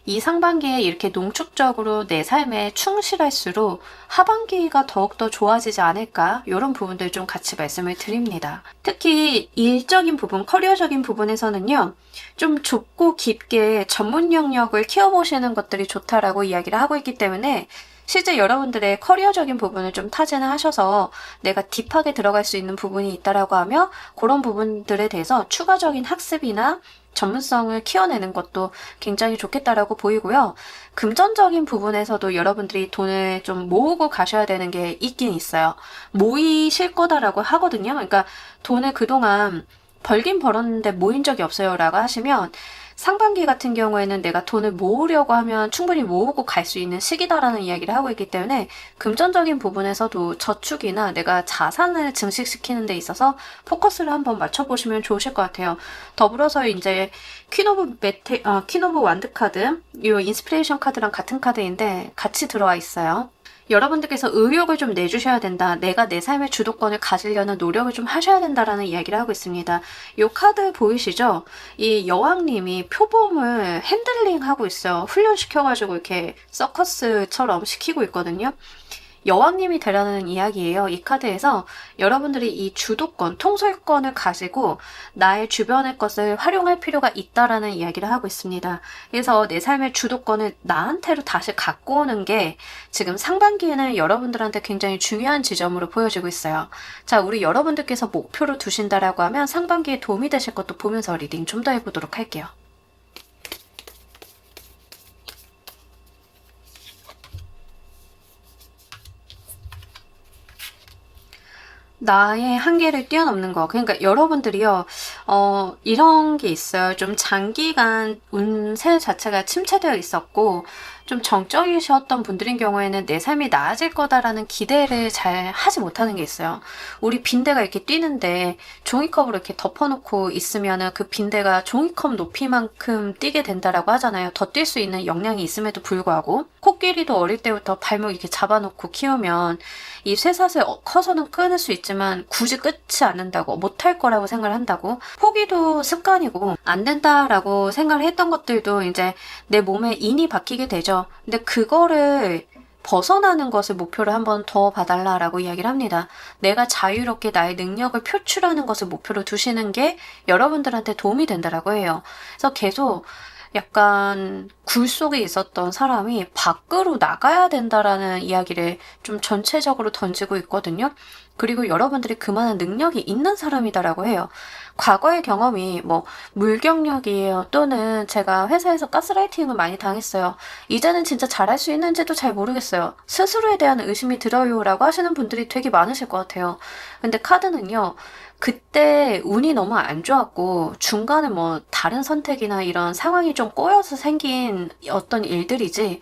이 상반기에 이렇게 농축적으로 내 삶에 충실할수록 하반기가 더욱더 좋아지지 않을까, 이런 부분들 좀 같이 말씀을 드립니다. 특히 일적인 부분, 커리어적인 부분에서는요, 좀 좁고 깊게 전문 영역을 키워보시는 것들이 좋다라고 이야기를 하고 있기 때문에 실제 여러분들의 커리어적인 부분을 좀 타진을 하셔서 내가 딥하게 들어갈 수 있는 부분이 있다라고 하며 그런 부분들에 대해서 추가적인 학습이나 전문성을 키워내는 것도 굉장히 좋겠다라고 보이고요. 금전적인 부분에서도 여러분들이 돈을 좀 모으고 가셔야 되는 게 있긴 있어요. 모이실 거다라고 하거든요. 그러니까 돈을 그동안 벌긴 벌었는데 모인 적이 없어요 라고 하시면, 상반기 같은 경우에는 내가 돈을 모으려고 하면 충분히 모으고 갈 수 있는 시기다라는 이야기를 하고 있기 때문에, 금전적인 부분에서도 저축이나 내가 자산을 증식시키는 데 있어서 포커스를 한번 맞춰보시면 좋으실 것 같아요. 더불어서 이제 퀸 오브 완드 카드, 이 인스피레이션 카드랑 같은 카드인데 같이 들어와 있어요. 여러분들께서 의욕을 좀 내주셔야 된다. 내가 내 삶의 주도권을 가지려는 노력을 좀 하셔야 된다라는 이야기를 하고 있습니다. 이 카드 보이시죠? 이 여왕님이 표범을 핸들링하고 있어요. 훈련시켜가지고 이렇게 서커스처럼 시키고 있거든요. 여왕님이 되라는 이야기예요. 이 카드에서 여러분들이 이 주도권, 통솔권을 가지고 나의 주변의 것을 활용할 필요가 있다라는 이야기를 하고 있습니다. 그래서 내 삶의 주도권을 나한테로 다시 갖고 오는 게 지금 상반기에는 여러분들한테 굉장히 중요한 지점으로 보여지고 있어요. 자, 우리 여러분들께서 목표로 두신다라고 하면 상반기에 도움이 되실 것도 보면서 리딩 좀 더 해보도록 할게요. 나의 한계를 뛰어넘는 거. 그러니까 여러분들이요, 이런 게 있어요. 좀 장기간 운세 자체가 침체되어 있었고, 좀 정적이셨던 분들인 경우에는 내 삶이 나아질 거다라는 기대를 잘 하지 못하는 게 있어요. 우리 빈대가 이렇게 뛰는데 종이컵으로 이렇게 덮어놓고 있으면은 그 빈대가 종이컵 높이만큼 뛰게 된다라고 하잖아요. 더 뛸 수 있는 역량이 있음에도 불구하고. 코끼리도 어릴 때부터 발목 이렇게 잡아놓고 키우면 이 쇠사슬 커서는 끊을 수 있지만 굳이 끊지 않는다고, 못할 거라고 생각을 한다고. 포기도 습관이고 안 된다라고 생각을 했던 것들도 이제 내 몸에 인이 박히게 되죠. 근데 그거를 벗어나는 것을 목표로 한번 더 봐달라라고 이야기를 합니다. 내가 자유롭게 나의 능력을 표출하는 것을 목표로 두시는 게 여러분들한테 도움이 된다라고 해요. 그래서 계속 약간 굴 속에 있었던 사람이 밖으로 나가야 된다라는 이야기를 좀 전체적으로 던지고 있거든요. 그리고 여러분들이 그만한 능력이 있는 사람이다라고 해요. 과거의 경험이 뭐 물경력이에요. 또는 제가 회사에서 가스라이팅을 많이 당했어요. 이제는 진짜 잘할 수 있는지도 잘 모르겠어요. 스스로에 대한 의심이 들어요 라고 하시는 분들이 되게 많으실 것 같아요. 근데 카드는요, 그때 운이 너무 안 좋았고 중간에 뭐 다른 선택이나 이런 상황이 좀 꼬여서 생긴 어떤 일들이지,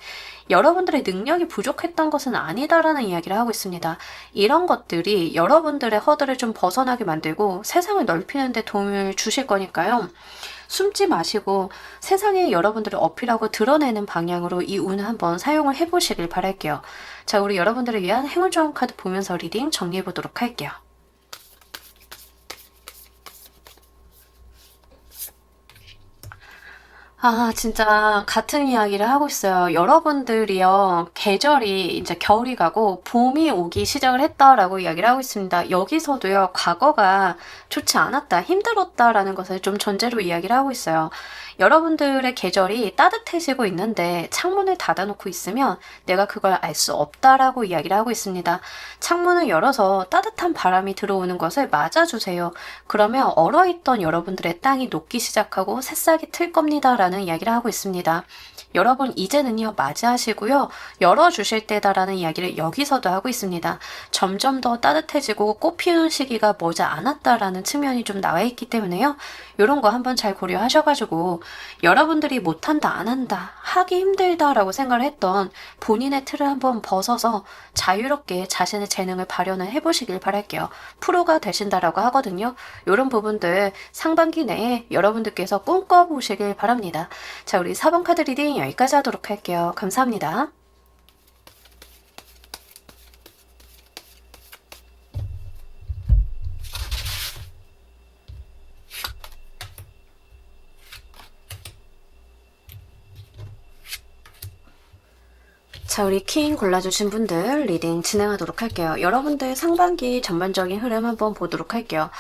여러분들의 능력이 부족했던 것은 아니다라는 이야기를 하고 있습니다. 이런 것들이 여러분들의 허들을 좀 벗어나게 만들고 세상을 넓히는 데 도움을 주실 거니까요. 숨지 마시고 세상에 여러분들을 어필하고 드러내는 방향으로 이 운을 한번 사용을 해보시길 바랄게요. 자, 우리 여러분들을 위한 행운 조합 카드 보면서 리딩 정리해 보도록 할게요. 아, 진짜 같은 이야기를 하고 있어요. 여러분들이요, 계절이 이제 겨울이 가고 봄이 오기 시작을 했다라고 이야기를 하고 있습니다. 여기서도요, 과거가 좋지 않았다, 힘들었다라는 것을 좀 전제로 이야기를 하고 있어요. 여러분들의 계절이 따뜻해지고 있는데 창문을 닫아놓고 있으면 내가 그걸 알 수 없다라고 이야기를 하고 있습니다. 창문을 열어서 따뜻한 바람이 들어오는 것을 맞아주세요. 그러면 얼어있던 여러분들의 땅이 녹기 시작하고 새싹이 틀 겁니다 라는 이야기를 하고 있습니다. 여러분, 이제는요, 맞이하시고요, 열어주실 때다라는 이야기를 여기서도 하고 있습니다. 점점 더 따뜻해지고 꽃 피우는 시기가 머지 않았다라는 측면이 좀 나와 있기 때문에요, 이런 거 한번 잘 고려하셔가지고 여러분들이 못한다, 안 한다, 하기 힘들다라고 생각을 했던 본인의 틀을 한번 벗어서 자유롭게 자신의 재능을 발현을 해보시길 바랄게요. 프로가 되신다라고 하거든요. 이런 부분들 상반기 내에 여러분들께서 꿈꿔보시길 바랍니다. 자, 우리 4번 카드 리딩 여기까지 하도록 할게요. 감사합니다. 자, 우리 킹 골라주신 분들 리딩 진행하도록 할게요. 여러분들 상반기 전반적인 흐름 한번 보도록 할게요.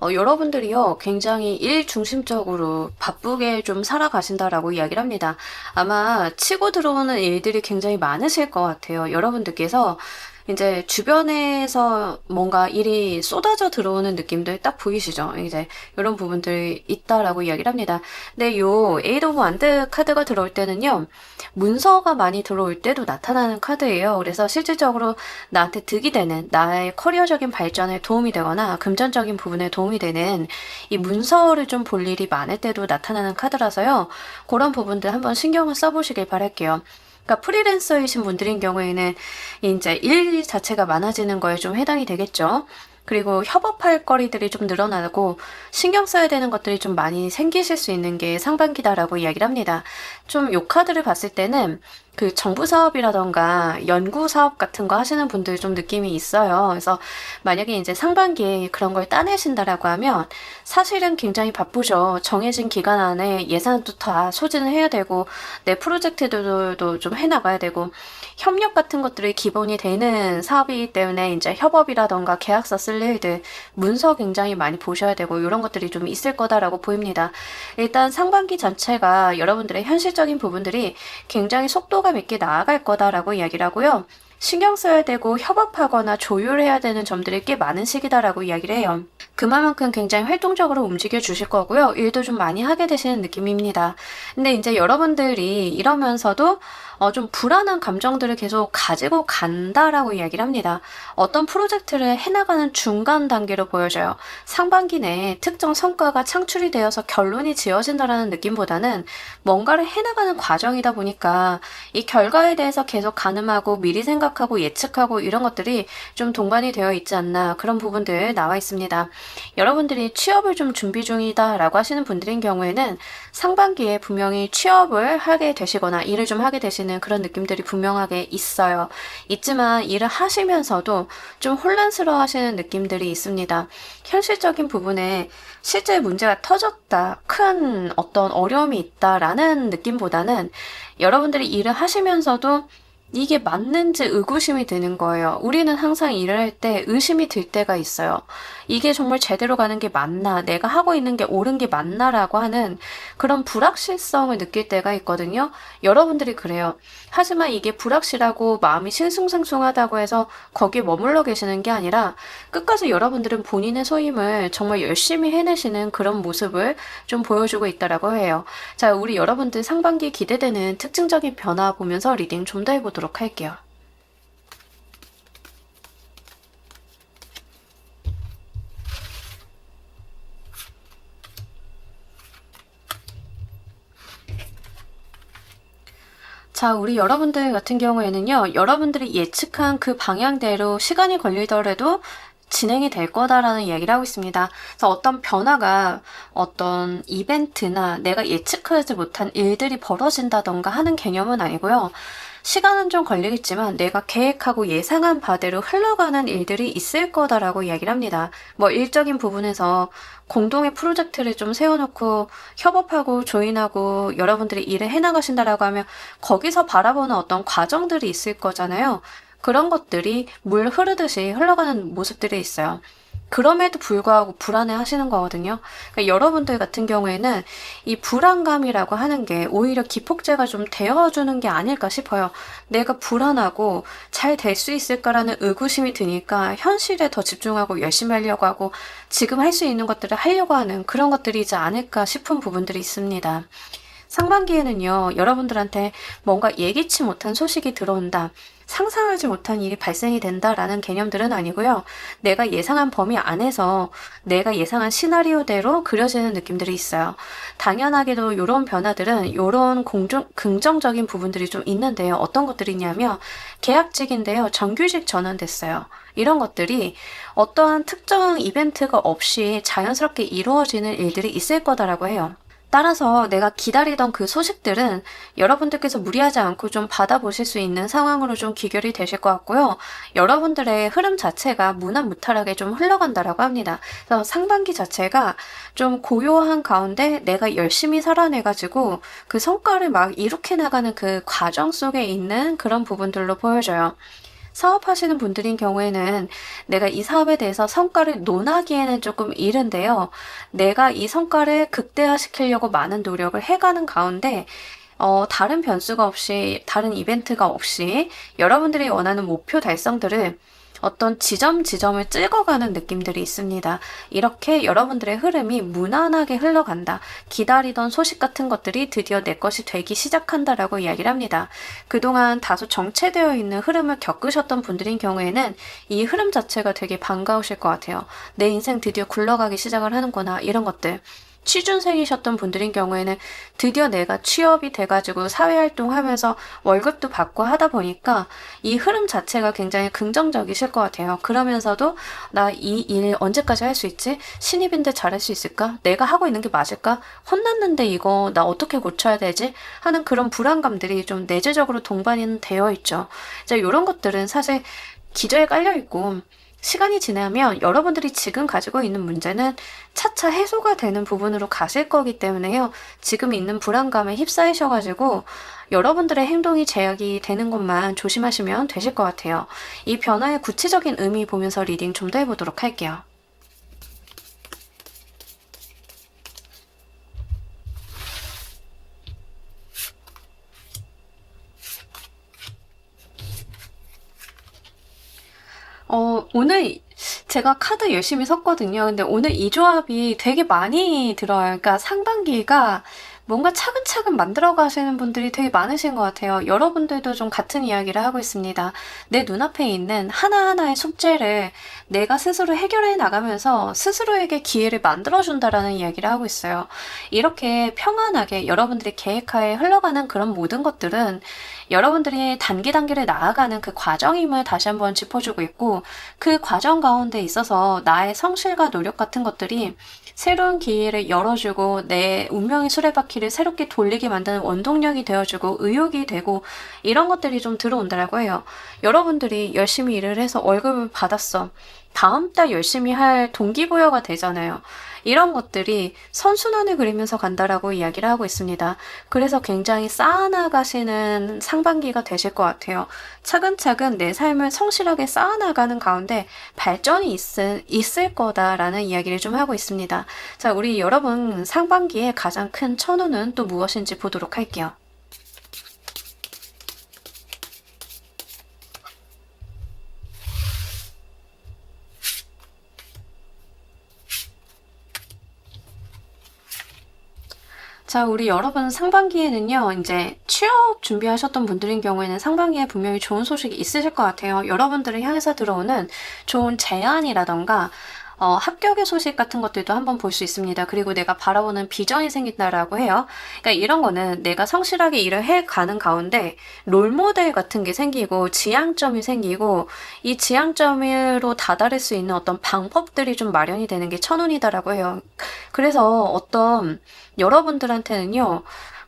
여러분들이요, 굉장히 일 중심적으로 바쁘게 좀 살아가신다라고 이야기를 합니다. 아마 치고 들어오는 일들이 굉장히 많으실 것 같아요. 여러분들께서 이제 주변에서 뭔가 일이 쏟아져 들어오는 느낌들 딱 보이시죠? 이제 이런 부분들이 있다라고 이야기를 합니다. 근데 요 에이드 오브 완드 카드가 들어올 때는요, 문서가 많이 들어올 때도 나타나는 카드예요. 그래서 실질적으로 나한테 득이 되는, 나의 커리어적인 발전에 도움이 되거나 금전적인 부분에 도움이 되는 이 문서를 좀 볼 일이 많을 때도 나타나는 카드라서요. 그런 부분들 한번 신경을 써보시길 바랄게요. 그러니까 프리랜서이신 분들인 경우에는 이제 일 자체가 많아지는 거에 좀 해당이 되겠죠. 그리고 협업할 거리들이 좀 늘어나고 신경 써야 되는 것들이 좀 많이 생기실 수 있는 게 상반기다라고 이야기를 합니다. 좀 요 카드를 봤을 때는 그 정부 사업이라던가 연구 사업 같은 거 하시는 분들 좀 느낌이 있어요. 그래서 만약에 이제 상반기에 그런 걸 따내신다라고 하면 사실은 굉장히 바쁘죠. 정해진 기간 안에 예산도 다 소진을 해야 되고 내 프로젝트들도 좀 해나가야 되고 협력 같은 것들이 기본이 되는 사업이기 때문에 이제 협업이라던가 계약서 쓸 일들, 문서 굉장히 많이 보셔야 되고 이런 것들이 좀 있을 거다라고 보입니다. 일단 상반기 자체가 여러분들의 현실적인 부분들이 굉장히 속도감 있게 나아갈 거다라고 이야기를 하고요. 신경 써야 되고 협업하거나 조율해야 되는 점들이 꽤 많은 시기다라고 이야기를 해요. 그만큼 굉장히 활동적으로 움직여 주실 거고요. 일도 좀 많이 하게 되시는 느낌입니다. 근데 이제 여러분들이 이러면서도 좀 불안한 감정들을 계속 가지고 간다라고 이야기를 합니다. 어떤 프로젝트를 해나가는 중간 단계로 보여져요. 상반기 내에 특정 성과가 창출이 되어서 결론이 지어진다라는 느낌보다는 뭔가를 해나가는 과정이다 보니까 이 결과에 대해서 계속 가늠하고 미리 생각하고 예측하고 이런 것들이 좀 동반이 되어 있지 않나, 그런 부분들 나와 있습니다. 여러분들이 취업을 좀 준비 중이다 라고 하시는 분들인 경우에는 상반기에 분명히 취업을 하게 되시거나 일을 좀 하게 되시는 그런 느낌들이 분명하게 있어요. 있지만 일을 하시면서도 좀 혼란스러워 하시는 느낌들이 있습니다. 현실적인 부분에 실제 문제가 터졌다, 큰 어떤 어려움이 있다라는 느낌보다는 여러분들이 일을 하시면서도 이게 맞는지 의구심이 드는 거예요. 우리는 항상 일을 할 때 의심이 들 때가 있어요. 이게 정말 제대로 가는 게 맞나? 내가 하고 있는 게 옳은 게 맞나라고 하는 그런 불확실성을 느낄 때가 있거든요. 여러분들이 그래요. 하지만 이게 불확실하고 마음이 싱숭생숭하다고 해서 거기에 머물러 계시는 게 아니라 끝까지 여러분들은 본인의 소임을 정말 열심히 해내시는 그런 모습을 좀 보여주고 있다라고 해요. 자, 우리 여러분들 상반기에 기대되는 특징적인 변화 보면서 리딩 좀 더 해보도록 할게요. 자, 우리 여러분들 같은 경우에는요, 여러분들이 예측한 그 방향대로 시간이 걸리더라도 진행이 될 거다라는 이야기를 하고 있습니다. 그래서 어떤 변화가, 어떤 이벤트나 내가 예측하지 못한 일들이 벌어진다던가 하는 개념은 아니고요. 시간은 좀 걸리겠지만 내가 계획하고 예상한 바대로 흘러가는 일들이 있을 거다라고 이야기를 합니다. 뭐 일적인 부분에서 공동의 프로젝트를 좀 세워놓고 협업하고 조인하고 여러분들이 일을 해나가신다라고 하면 거기서 바라보는 어떤 과정들이 있을 거잖아요. 그런 것들이 물 흐르듯이 흘러가는 모습들이 있어요. 그럼에도 불구하고 불안해 하시는 거거든요. 그러니까 여러분들 같은 경우에는 이 불안감이라고 하는 게 오히려 기폭제가 좀 되어주는 게 아닐까 싶어요. 내가 불안하고 잘 될 수 있을까라는 의구심이 드니까 현실에 더 집중하고 열심히 하려고 하고 지금 할 수 있는 것들을 하려고 하는 그런 것들이지 않을까 싶은 부분들이 있습니다. 상반기에는요, 여러분들한테 뭔가 예기치 못한 소식이 들어온다, 상상하지 못한 일이 발생이 된다라는 개념들은 아니고요. 내가 예상한 범위 안에서 내가 예상한 시나리오대로 그려지는 느낌들이 있어요. 당연하게도 이런 변화들은 이런 긍정적인 부분들이 좀 있는데요. 어떤 것들이 있냐면 계약직인데요. 정규직 전환됐어요. 이런 것들이 어떠한 특정 이벤트가 없이 자연스럽게 이루어지는 일들이 있을 거다라고 해요. 따라서 내가 기다리던 그 소식들은 여러분들께서 무리하지 않고 좀 받아보실 수 있는 상황으로 좀 귀결이 되실 것 같고요. 여러분들의 흐름 자체가 무난무탈하게 좀 흘러간다라고 합니다. 그래서 상반기 자체가 좀 고요한 가운데 내가 열심히 살아내가지고 그 성과를 막 이룩해 나가는 그 과정 속에 있는 그런 부분들로 보여져요. 사업하시는 분들인 경우에는 내가 이 사업에 대해서 성과를 논하기에는 조금 이른데요. 내가 이 성과를 극대화시키려고 많은 노력을 해가는 가운데 다른 변수가 없이, 다른 이벤트가 없이 여러분들이 원하는 목표 달성들을 어떤 지점을 찍어가는 느낌들이 있습니다. 이렇게 여러분들의 흐름이 무난하게 흘러간다. 기다리던 소식 같은 것들이 드디어 내 것이 되기 시작한다라고 이야기를 합니다. 그동안 다소 정체되어 있는 흐름을 겪으셨던 분들인 경우에는 이 흐름 자체가 되게 반가우실 것 같아요. 내 인생 드디어 굴러가기 시작을 하는구나, 이런 것들. 취준생이셨던 분들인 경우에는 드디어 내가 취업이 돼가지고 사회활동하면서 월급도 받고 하다 보니까 이 흐름 자체가 굉장히 긍정적이실 것 같아요. 그러면서도 나 이 일 언제까지 할 수 있지? 신입인데 잘할 수 있을까? 내가 하고 있는 게 맞을까? 혼났는데 이거 나 어떻게 고쳐야 되지? 하는 그런 불안감들이 좀 내재적으로 동반이 되어 있죠. 이제 이런 것들은 사실 기저에 깔려 있고 시간이 지나면 여러분들이 지금 가지고 있는 문제는 차차 해소가 되는 부분으로 가실 거기 때문에요. 지금 있는 불안감에 휩싸이셔가지고 여러분들의 행동이 제약이 되는 것만 조심하시면 되실 것 같아요. 이 변화의 구체적인 의미 보면서 리딩 좀 더 해보도록 할게요. 오늘 제가 카드 열심히 섰거든요. 근데 오늘 이 조합이 되게 많이 들어요. 그러니까 상반기가 뭔가 차근차근 만들어 가시는 분들이 되게 많으신 것 같아요. 여러분들도 좀 같은 이야기를 하고 있습니다. 내 눈앞에 있는 하나하나의 숙제를 내가 스스로 해결해 나가면서 스스로에게 기회를 만들어준다라는 이야기를 하고 있어요. 이렇게 평안하게 여러분들이 계획하에 흘러가는 그런 모든 것들은 여러분들이 단계를 나아가는 그 과정임을 다시 한번 짚어주고 있고, 그 과정 가운데 있어서 나의 성실과 노력 같은 것들이 새로운 기회를 열어주고 내 운명의 수레바퀴를 새롭게 돌리게 만드는 원동력이 되어주고 의욕이 되고 이런 것들이 좀 들어온다라고 해요. 여러분들이 열심히 일을 해서 월급을 받았어. 다음 달 열심히 할 동기부여가 되잖아요. 이런 것들이 선순환을 그리면서 간다라고 이야기를 하고 있습니다. 그래서 굉장히 쌓아나가시는 상반기가 되실 것 같아요. 차근차근 내 삶을 성실하게 쌓아나가는 가운데 발전이 있을 거다라는 이야기를 좀 하고 있습니다. 자, 우리 여러분 상반기에 가장 큰 천우는 또 무엇인지 보도록 할게요. 자, 우리 여러분 상반기에는요, 이제 취업 준비하셨던 분들인 경우에는 상반기에 분명히 좋은 소식이 있으실 것 같아요. 여러분들을 향해서 들어오는 좋은 제안이라던가, 합격의 소식 같은 것들도 한번 볼 수 있습니다. 그리고 내가 바라보는 비전이 생긴다라고 해요. 그러니까 이런 거는 내가 성실하게 일을 해가는 가운데 롤모델 같은 게 생기고 지향점이 생기고 이 지향점으로 다다를 수 있는 어떤 방법들이 좀 마련이 되는 게 천운이다라고 해요. 그래서 어떤 여러분들한테는요,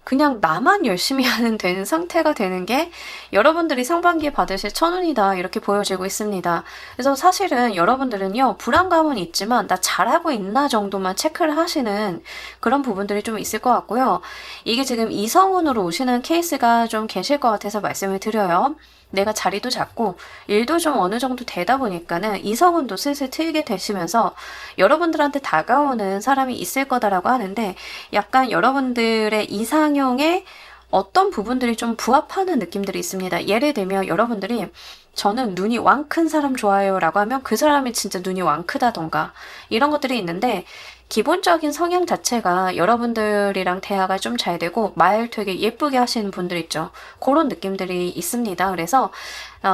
그냥 나만 열심히 하는 되는 상태가 되는 게 여러분들이 상반기에 받으실 천운이다, 이렇게 보여지고 있습니다. 그래서 사실은 여러분들은요, 불안감은 있지만 나 잘하고 있나 정도만 체크를 하시는 그런 부분들이 좀 있을 것 같고요. 이게 지금 이성운으로 오시는 케이스가 좀 계실 것 같아서 말씀을 드려요. 내가 자리도 잡고 일도 좀 어느 정도 되다 보니까는 이성운도 슬슬 트이게 되시면서 여러분들한테 다가오는 사람이 있을 거다라고 하는데, 약간 여러분들의 이상형에 어떤 부분들이 좀 부합하는 느낌들이 있습니다. 예를 들면 여러분들이 저는 눈이 왕 큰 사람 좋아해요 라고 하면 그 사람이 진짜 눈이 왕 크다던가 이런 것들이 있는데, 기본적인 성향 자체가 여러분들이랑 대화가 좀 잘 되고 말 되게 예쁘게 하시는 분들 있죠. 그런 느낌들이 있습니다. 그래서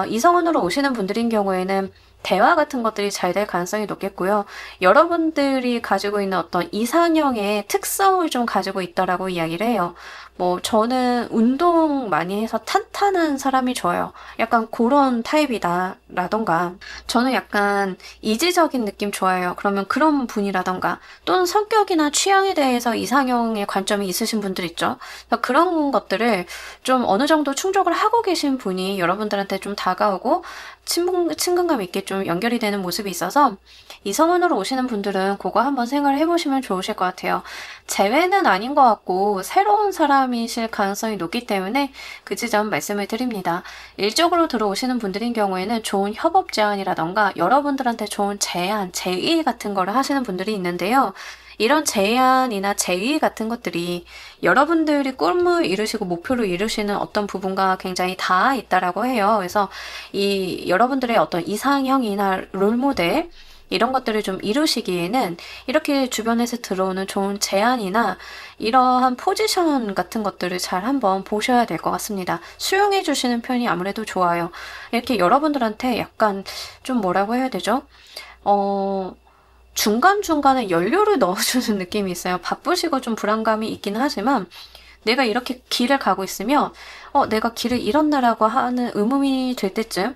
이성운으로 오시는 분들인 경우에는 대화 같은 것들이 잘 될 가능성이 높겠고요. 여러분들이 가지고 있는 어떤 이상형의 특성을 좀 가지고 있다라고 이야기를 해요. 뭐 저는 운동 많이 해서 탄탄한 사람이 좋아요. 약간 그런 타입이다 라던가, 저는 약간 이지적인 느낌 좋아해요. 그러면 그런 분이라던가, 또는 성격이나 취향에 대해서 이상형의 관점이 있으신 분들 있죠. 그런 것들을 좀 어느 정도 충족을 하고 계신 분이 여러분들한테 좀 다가오고 친근감 있게 좀 연결이 되는 모습이 있어서 이성운으로 오시는 분들은 그거 한번 생각을 해보시면 좋으실 것 같아요. 재회는 아닌 것 같고 새로운 사람이실 가능성이 높기 때문에 그 지점 말씀을 드립니다. 일적으로 들어오시는 분들인 경우에는 좋은 협업 제안이라던가 여러분들한테 좋은 제안, 제의 같은 거를 하시는 분들이 있는데요. 이런 제안이나 제의 같은 것들이 여러분들이 꿈을 이루시고 목표를 이루시는 어떤 부분과 굉장히 닿아 있다라고 해요. 그래서 이 여러분들의 어떤 이상형이나 롤모델 이런 것들을 좀 이루시기에는 이렇게 주변에서 들어오는 좋은 제안이나 이러한 포지션 같은 것들을 잘 한번 보셔야 될 것 같습니다. 수용해 주시는 편이 아무래도 좋아요. 이렇게 여러분들한테 약간 좀 뭐라고 해야 되죠? 중간중간에 연료를 넣어주는 느낌이 있어요. 바쁘시고 좀 불안감이 있긴 하지만 내가 이렇게 길을 가고 있으면 내가 길을 잃었나라고 하는 의문이 들 때쯤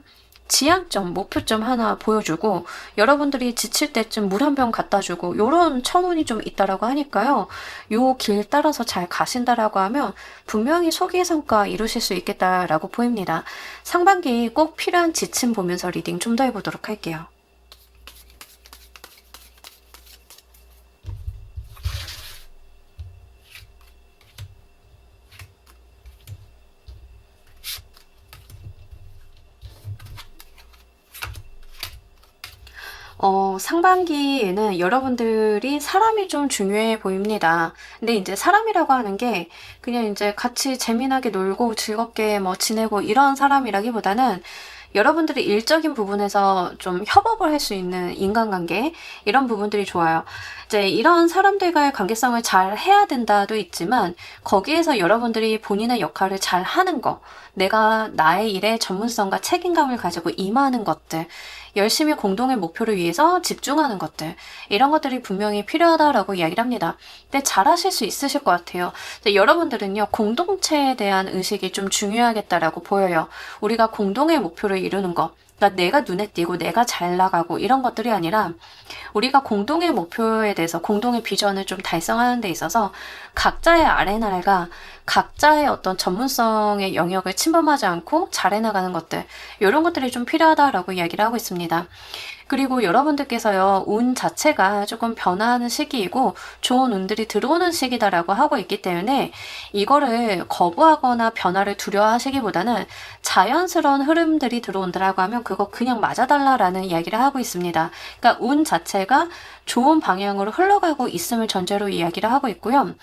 지향점, 목표점 하나 보여주고 여러분들이 지칠 때쯤 물 한 병 갖다 주고 요런 천운이 좀 있다라고 하니까요. 요 길 따라서 잘 가신다라고 하면 분명히 소기의 성과 이루실 수 있겠다라고 보입니다. 상반기 꼭 필요한 지침 보면서 리딩 좀 더 해보도록 할게요. 상반기에는 여러분들이 사람이 좀 중요해 보입니다. 근데 이제 사람이라고 하는 게 그냥 이제 같이 재미나게 놀고 즐겁게 뭐 지내고 이런 사람이라기보다는 여러분들이 일적인 부분에서 좀 협업을 할 수 있는 인간관계 이런 부분들이 좋아요. 이제 이런 사람들과의 관계성을 잘 해야 된다도 있지만 거기에서 여러분들이 본인의 역할을 잘 하는 거, 내가 나의 일에 전문성과 책임감을 가지고 임하는 것들, 열심히 공동의 목표를 위해서 집중하는 것들 이런 것들이 분명히 필요하다라고 이야기를 합니다. 근데 잘하실 수 있으실 것 같아요. 여러분들은요 공동체에 대한 의식이 좀 중요하겠다라고 보여요. 우리가 공동의 목표를 이루는 것, 그러니까 내가 눈에 띄고 내가 잘 나가고 이런 것들이 아니라 우리가 공동의 목표에 대해서 공동의 비전을 좀 달성하는 데 있어서 각자의 아레나가 각자의 어떤 전문성의 영역을 침범하지 않고 잘 해나가는 것들 이런 것들이 좀 필요하다라고 이야기를 하고 있습니다. 그리고 여러분들께서요 운 자체가 조금 변화하는 시기이고 좋은 운들이 들어오는 시기다라고 하고 있기 때문에 이거를 거부하거나 변화를 두려워하시기보다는 자연스러운 흐름들이 들어온다라고 하면 그거 그냥 맞아달라라는 이야기를 하고 있습니다. 그러니까 운 자체가 좋은 방향으로 흘러가고 있음을 전제로 이야기를 하고 있고요.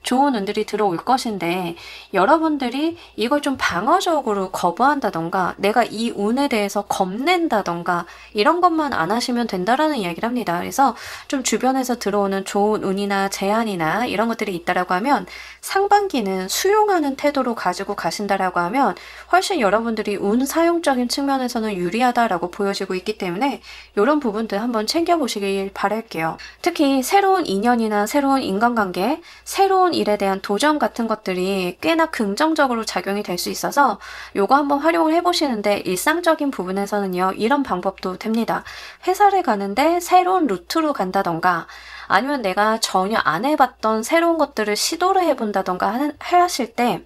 좋은 운들이 들어올 것인데 여러분들이 이걸 좀 방어적으로 거부한다던가 내가 이 운에 대해서 겁낸다던가 이런 것만 안 하시면 된다라는 이야기를 합니다. 그래서 좀 주변에서 들어오는 좋은 운이나 제안이나 이런 것들이 있다라고 하면 상반기는 수용하는 태도로 가지고 가신다라고 하면 훨씬 여러분들이 운 사용적인 측면에서는 유리하다라고 보여지고 있기 때문에 이런 부분들 한번 챙겨보시길 바랄게요. 특히 새로운 인연이나 새로운 인간관계, 새로운 일에 대한 도전 같은 것들이 꽤나 긍정적으로 작용이 될 수 있어서 요거 한번 활용을 해보시는데 일상적인 부분에서는요 이런 방법도 됩니다. 회사를 가는데 새로운 루트로 간다던가 아니면 내가 전혀 안 해봤던 새로운 것들을 시도를 해본다던가 하실 때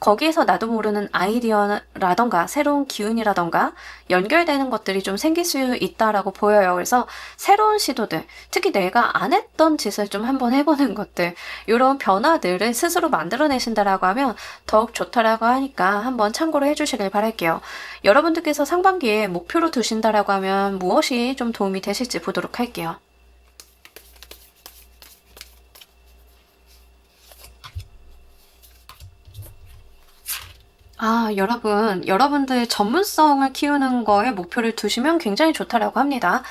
거기에서 나도 모르는 아이디어라던가 새로운 기운이라던가 연결되는 것들이 좀 생길 수 있다라고 보여요. 그래서 새로운 시도들, 특히 내가 안 했던 짓을 좀 한번 해보는 것들, 이런 변화들을 스스로 만들어내신다라고 하면 더욱 좋다라고 하니까 한번 참고로 해주시길 바랄게요. 여러분들께서 상반기에 목표로 두신다라고 하면 무엇이 좀 도움이 되실지 보도록 할게요. 여러분들 전문성을 키우는 거에 목표를 두시면 굉장히 좋다라고 합니다.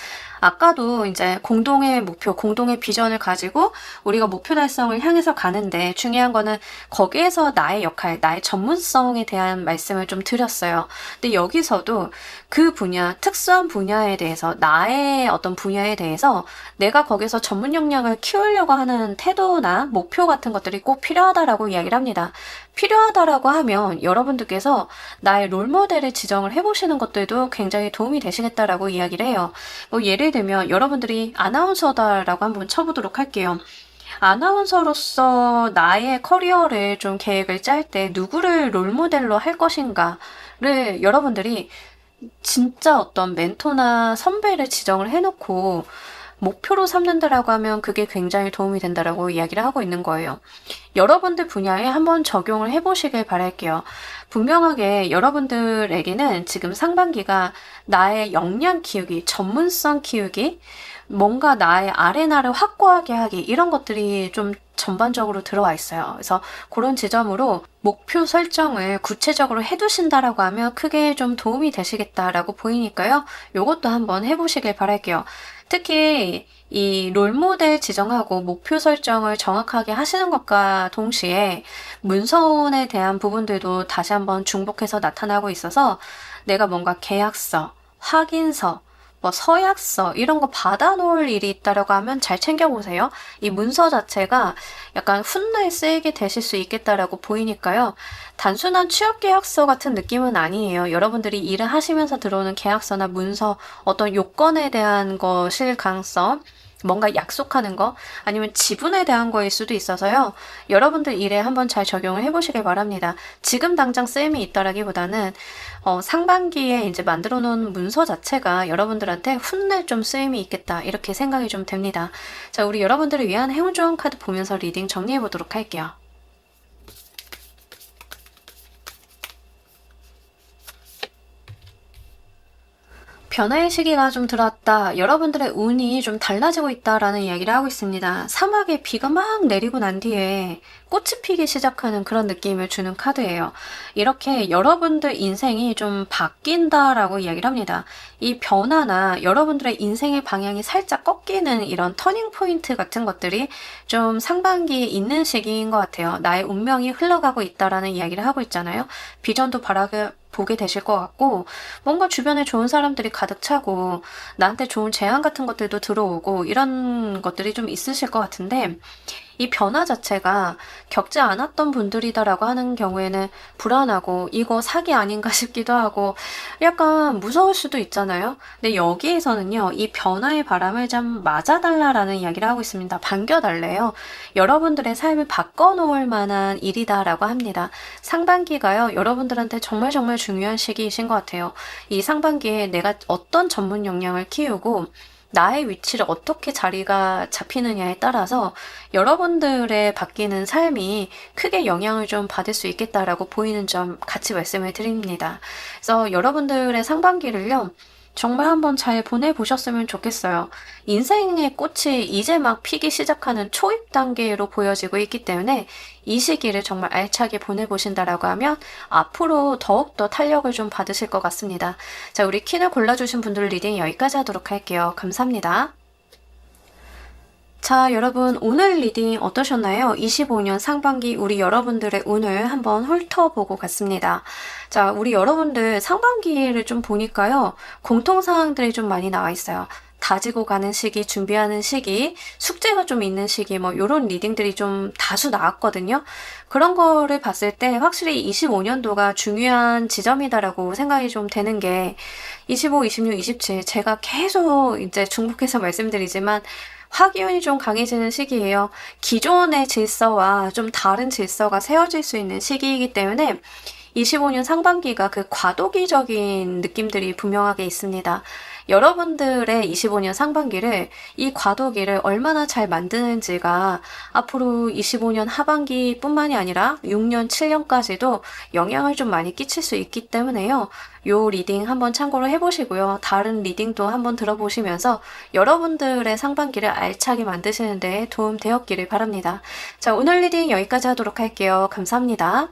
아까도 이제 공동의 목표, 공동의 비전을 가지고 우리가 목표 달성을 향해서 가는데 중요한 거는 거기에서 나의 역할, 나의 전문성에 대한 말씀을 좀 드렸어요. 근데 여기서도 그 분야, 특수한 분야에 대해서 나의 어떤 분야에 대해서 내가 거기서 전문 역량을 키우려고 하는 태도나 목표 같은 것들이 꼭 필요하다라고 이야기를 합니다. 필요하다라고 하면 여러분들께서 나의 롤모델을 지정을 해보시는 것들도 굉장히 도움이 되시겠다라고 이야기를 해요. 뭐 예를 들면 여러분들이 아나운서다라고 한번 쳐보도록 할게요. 아나운서로서 나의 커리어를 좀 계획을 짤 때 누구를 롤모델로 할 것인가를 여러분들이 진짜 어떤 멘토나 선배를 지정을 해놓고 목표로 삼는다라고 하면 그게 굉장히 도움이 된다라고 이야기를 하고 있는 거예요. 여러분들 분야에 한번 적용을 해보시길 바랄게요. 분명하게 여러분들에게는 지금 상반기가 나의 역량 키우기, 전문성 키우기, 뭔가 나의 아레나를 확고하게 하기 이런 것들이 좀 전반적으로 들어와 있어요. 그래서 그런 지점으로 목표 설정을 구체적으로 해두신다라고 하면 크게 좀 도움이 되시겠다라고 보이니까요. 요것도 한번 해보시길 바랄게요. 특히 이 롤모델 지정하고 목표 설정을 정확하게 하시는 것과 동시에 문서원에 대한 부분들도 다시 한번 중복해서 나타나고 있어서 내가 뭔가 계약서, 확인서, 뭐 서약서 이런 거 받아놓을 일이 있다라고 하면 잘 챙겨보세요. 이 문서 자체가 약간 훗날 쓰이게 되실 수 있겠다라고 보이니까요. 단순한 취업계약서 같은 느낌은 아니에요. 여러분들이 일을 하시면서 들어오는 계약서나 문서, 어떤 요건에 대한 것일 가능성, 뭔가 약속하는 거 아니면 지분에 대한 거일 수도 있어서요. 여러분들 일에 한번 잘 적용을 해보시길 바랍니다. 지금 당장 쓰임이 있다라기보다는 상반기에 이제 만들어 놓은 문서 자체가 여러분들한테 훗날 좀 쓰임이 있겠다 이렇게 생각이 좀 됩니다. 자, 우리 여러분들을 위한 행운 좋은 카드 보면서 리딩 정리해 보도록 할게요. 변화의 시기가 좀 들어왔다. 여러분들의 운이 좀 달라지고 있다라는 이야기를 하고 있습니다. 사막에 비가 막 내리고 난 뒤에 꽃이 피기 시작하는 그런 느낌을 주는 카드예요. 이렇게 여러분들 인생이 좀 바뀐다라고 이야기를 합니다. 이 변화나 여러분들의 인생의 방향이 살짝 꺾이는 이런 터닝 포인트 같은 것들이 좀 상반기에 있는 시기인 것 같아요. 나의 운명이 흘러가고 있다라는 이야기를 하고 있잖아요. 비전도 바라게 보게 되실 것 같고 뭔가 주변에 좋은 사람들이 가득 차고 나한테 좋은 제안 같은 것들도 들어오고 이런 것들이 좀 있으실 것 같은데 이 변화 자체가 겪지 않았던 분들이다라고 하는 경우에는 불안하고 이거 사기 아닌가 싶기도 하고 약간 무서울 수도 있잖아요. 근데 여기에서는요, 이 변화의 바람을 좀 맞아달라라는 이야기를 하고 있습니다. 반겨달래요. 여러분들의 삶을 바꿔놓을 만한 일이다라고 합니다. 상반기가요, 여러분들한테 정말 정말 중요한 시기이신 것 같아요. 이 상반기에 내가 어떤 전문 역량을 키우고 나의 위치를 어떻게 자리가 잡히느냐에 따라서 여러분들의 바뀌는 삶이 크게 영향을 좀 받을 수 있겠다라고 보이는 점 같이 말씀을 드립니다. 그래서 여러분들의 상반기를요, 정말 한번 잘 보내보셨으면 좋겠어요. 인생의 꽃이 이제 막 피기 시작하는 초입 단계로 보여지고 있기 때문에 이 시기를 정말 알차게 보내보신다라고 하면 앞으로 더욱더 탄력을 좀 받으실 것 같습니다. 자, 우리 퀸을 골라주신 분들 리딩 여기까지 하도록 할게요. 감사합니다. 자, 여러분 오늘 리딩 어떠셨나요? 25년 상반기 우리 여러분들의 운을 한번 훑어보고 갔습니다. 자, 우리 여러분들 상반기를 좀 보니까요. 공통사항들이 좀 많이 나와 있어요. 다지고 가는 시기, 준비하는 시기, 숙제가 좀 있는 시기, 뭐 요런 리딩들이 좀 다수 나왔거든요. 그런 거를 봤을 때 확실히 25년도가 중요한 지점이다라고 생각이 좀 되는 게 25, 26, 27 제가 계속 이제 중복해서 말씀드리지만 화기운이 좀 강해지는 시기예요. 기존의 질서와 좀 다른 질서가 세워질 수 있는 시기이기 때문에 25년 상반기가 그 과도기적인 느낌들이 분명하게 있습니다. 여러분들의 25년 상반기를 이 과도기를 얼마나 잘 만드는지가 앞으로 25년 하반기뿐만이 아니라 6년, 7년까지도 영향을 좀 많이 끼칠 수 있기 때문에요. 요 리딩 한번 참고를 해보시고요. 다른 리딩도 한번 들어보시면서 여러분들의 상반기를 알차게 만드시는 데 도움 되었기를 바랍니다. 자, 오늘 리딩 여기까지 하도록 할게요. 감사합니다.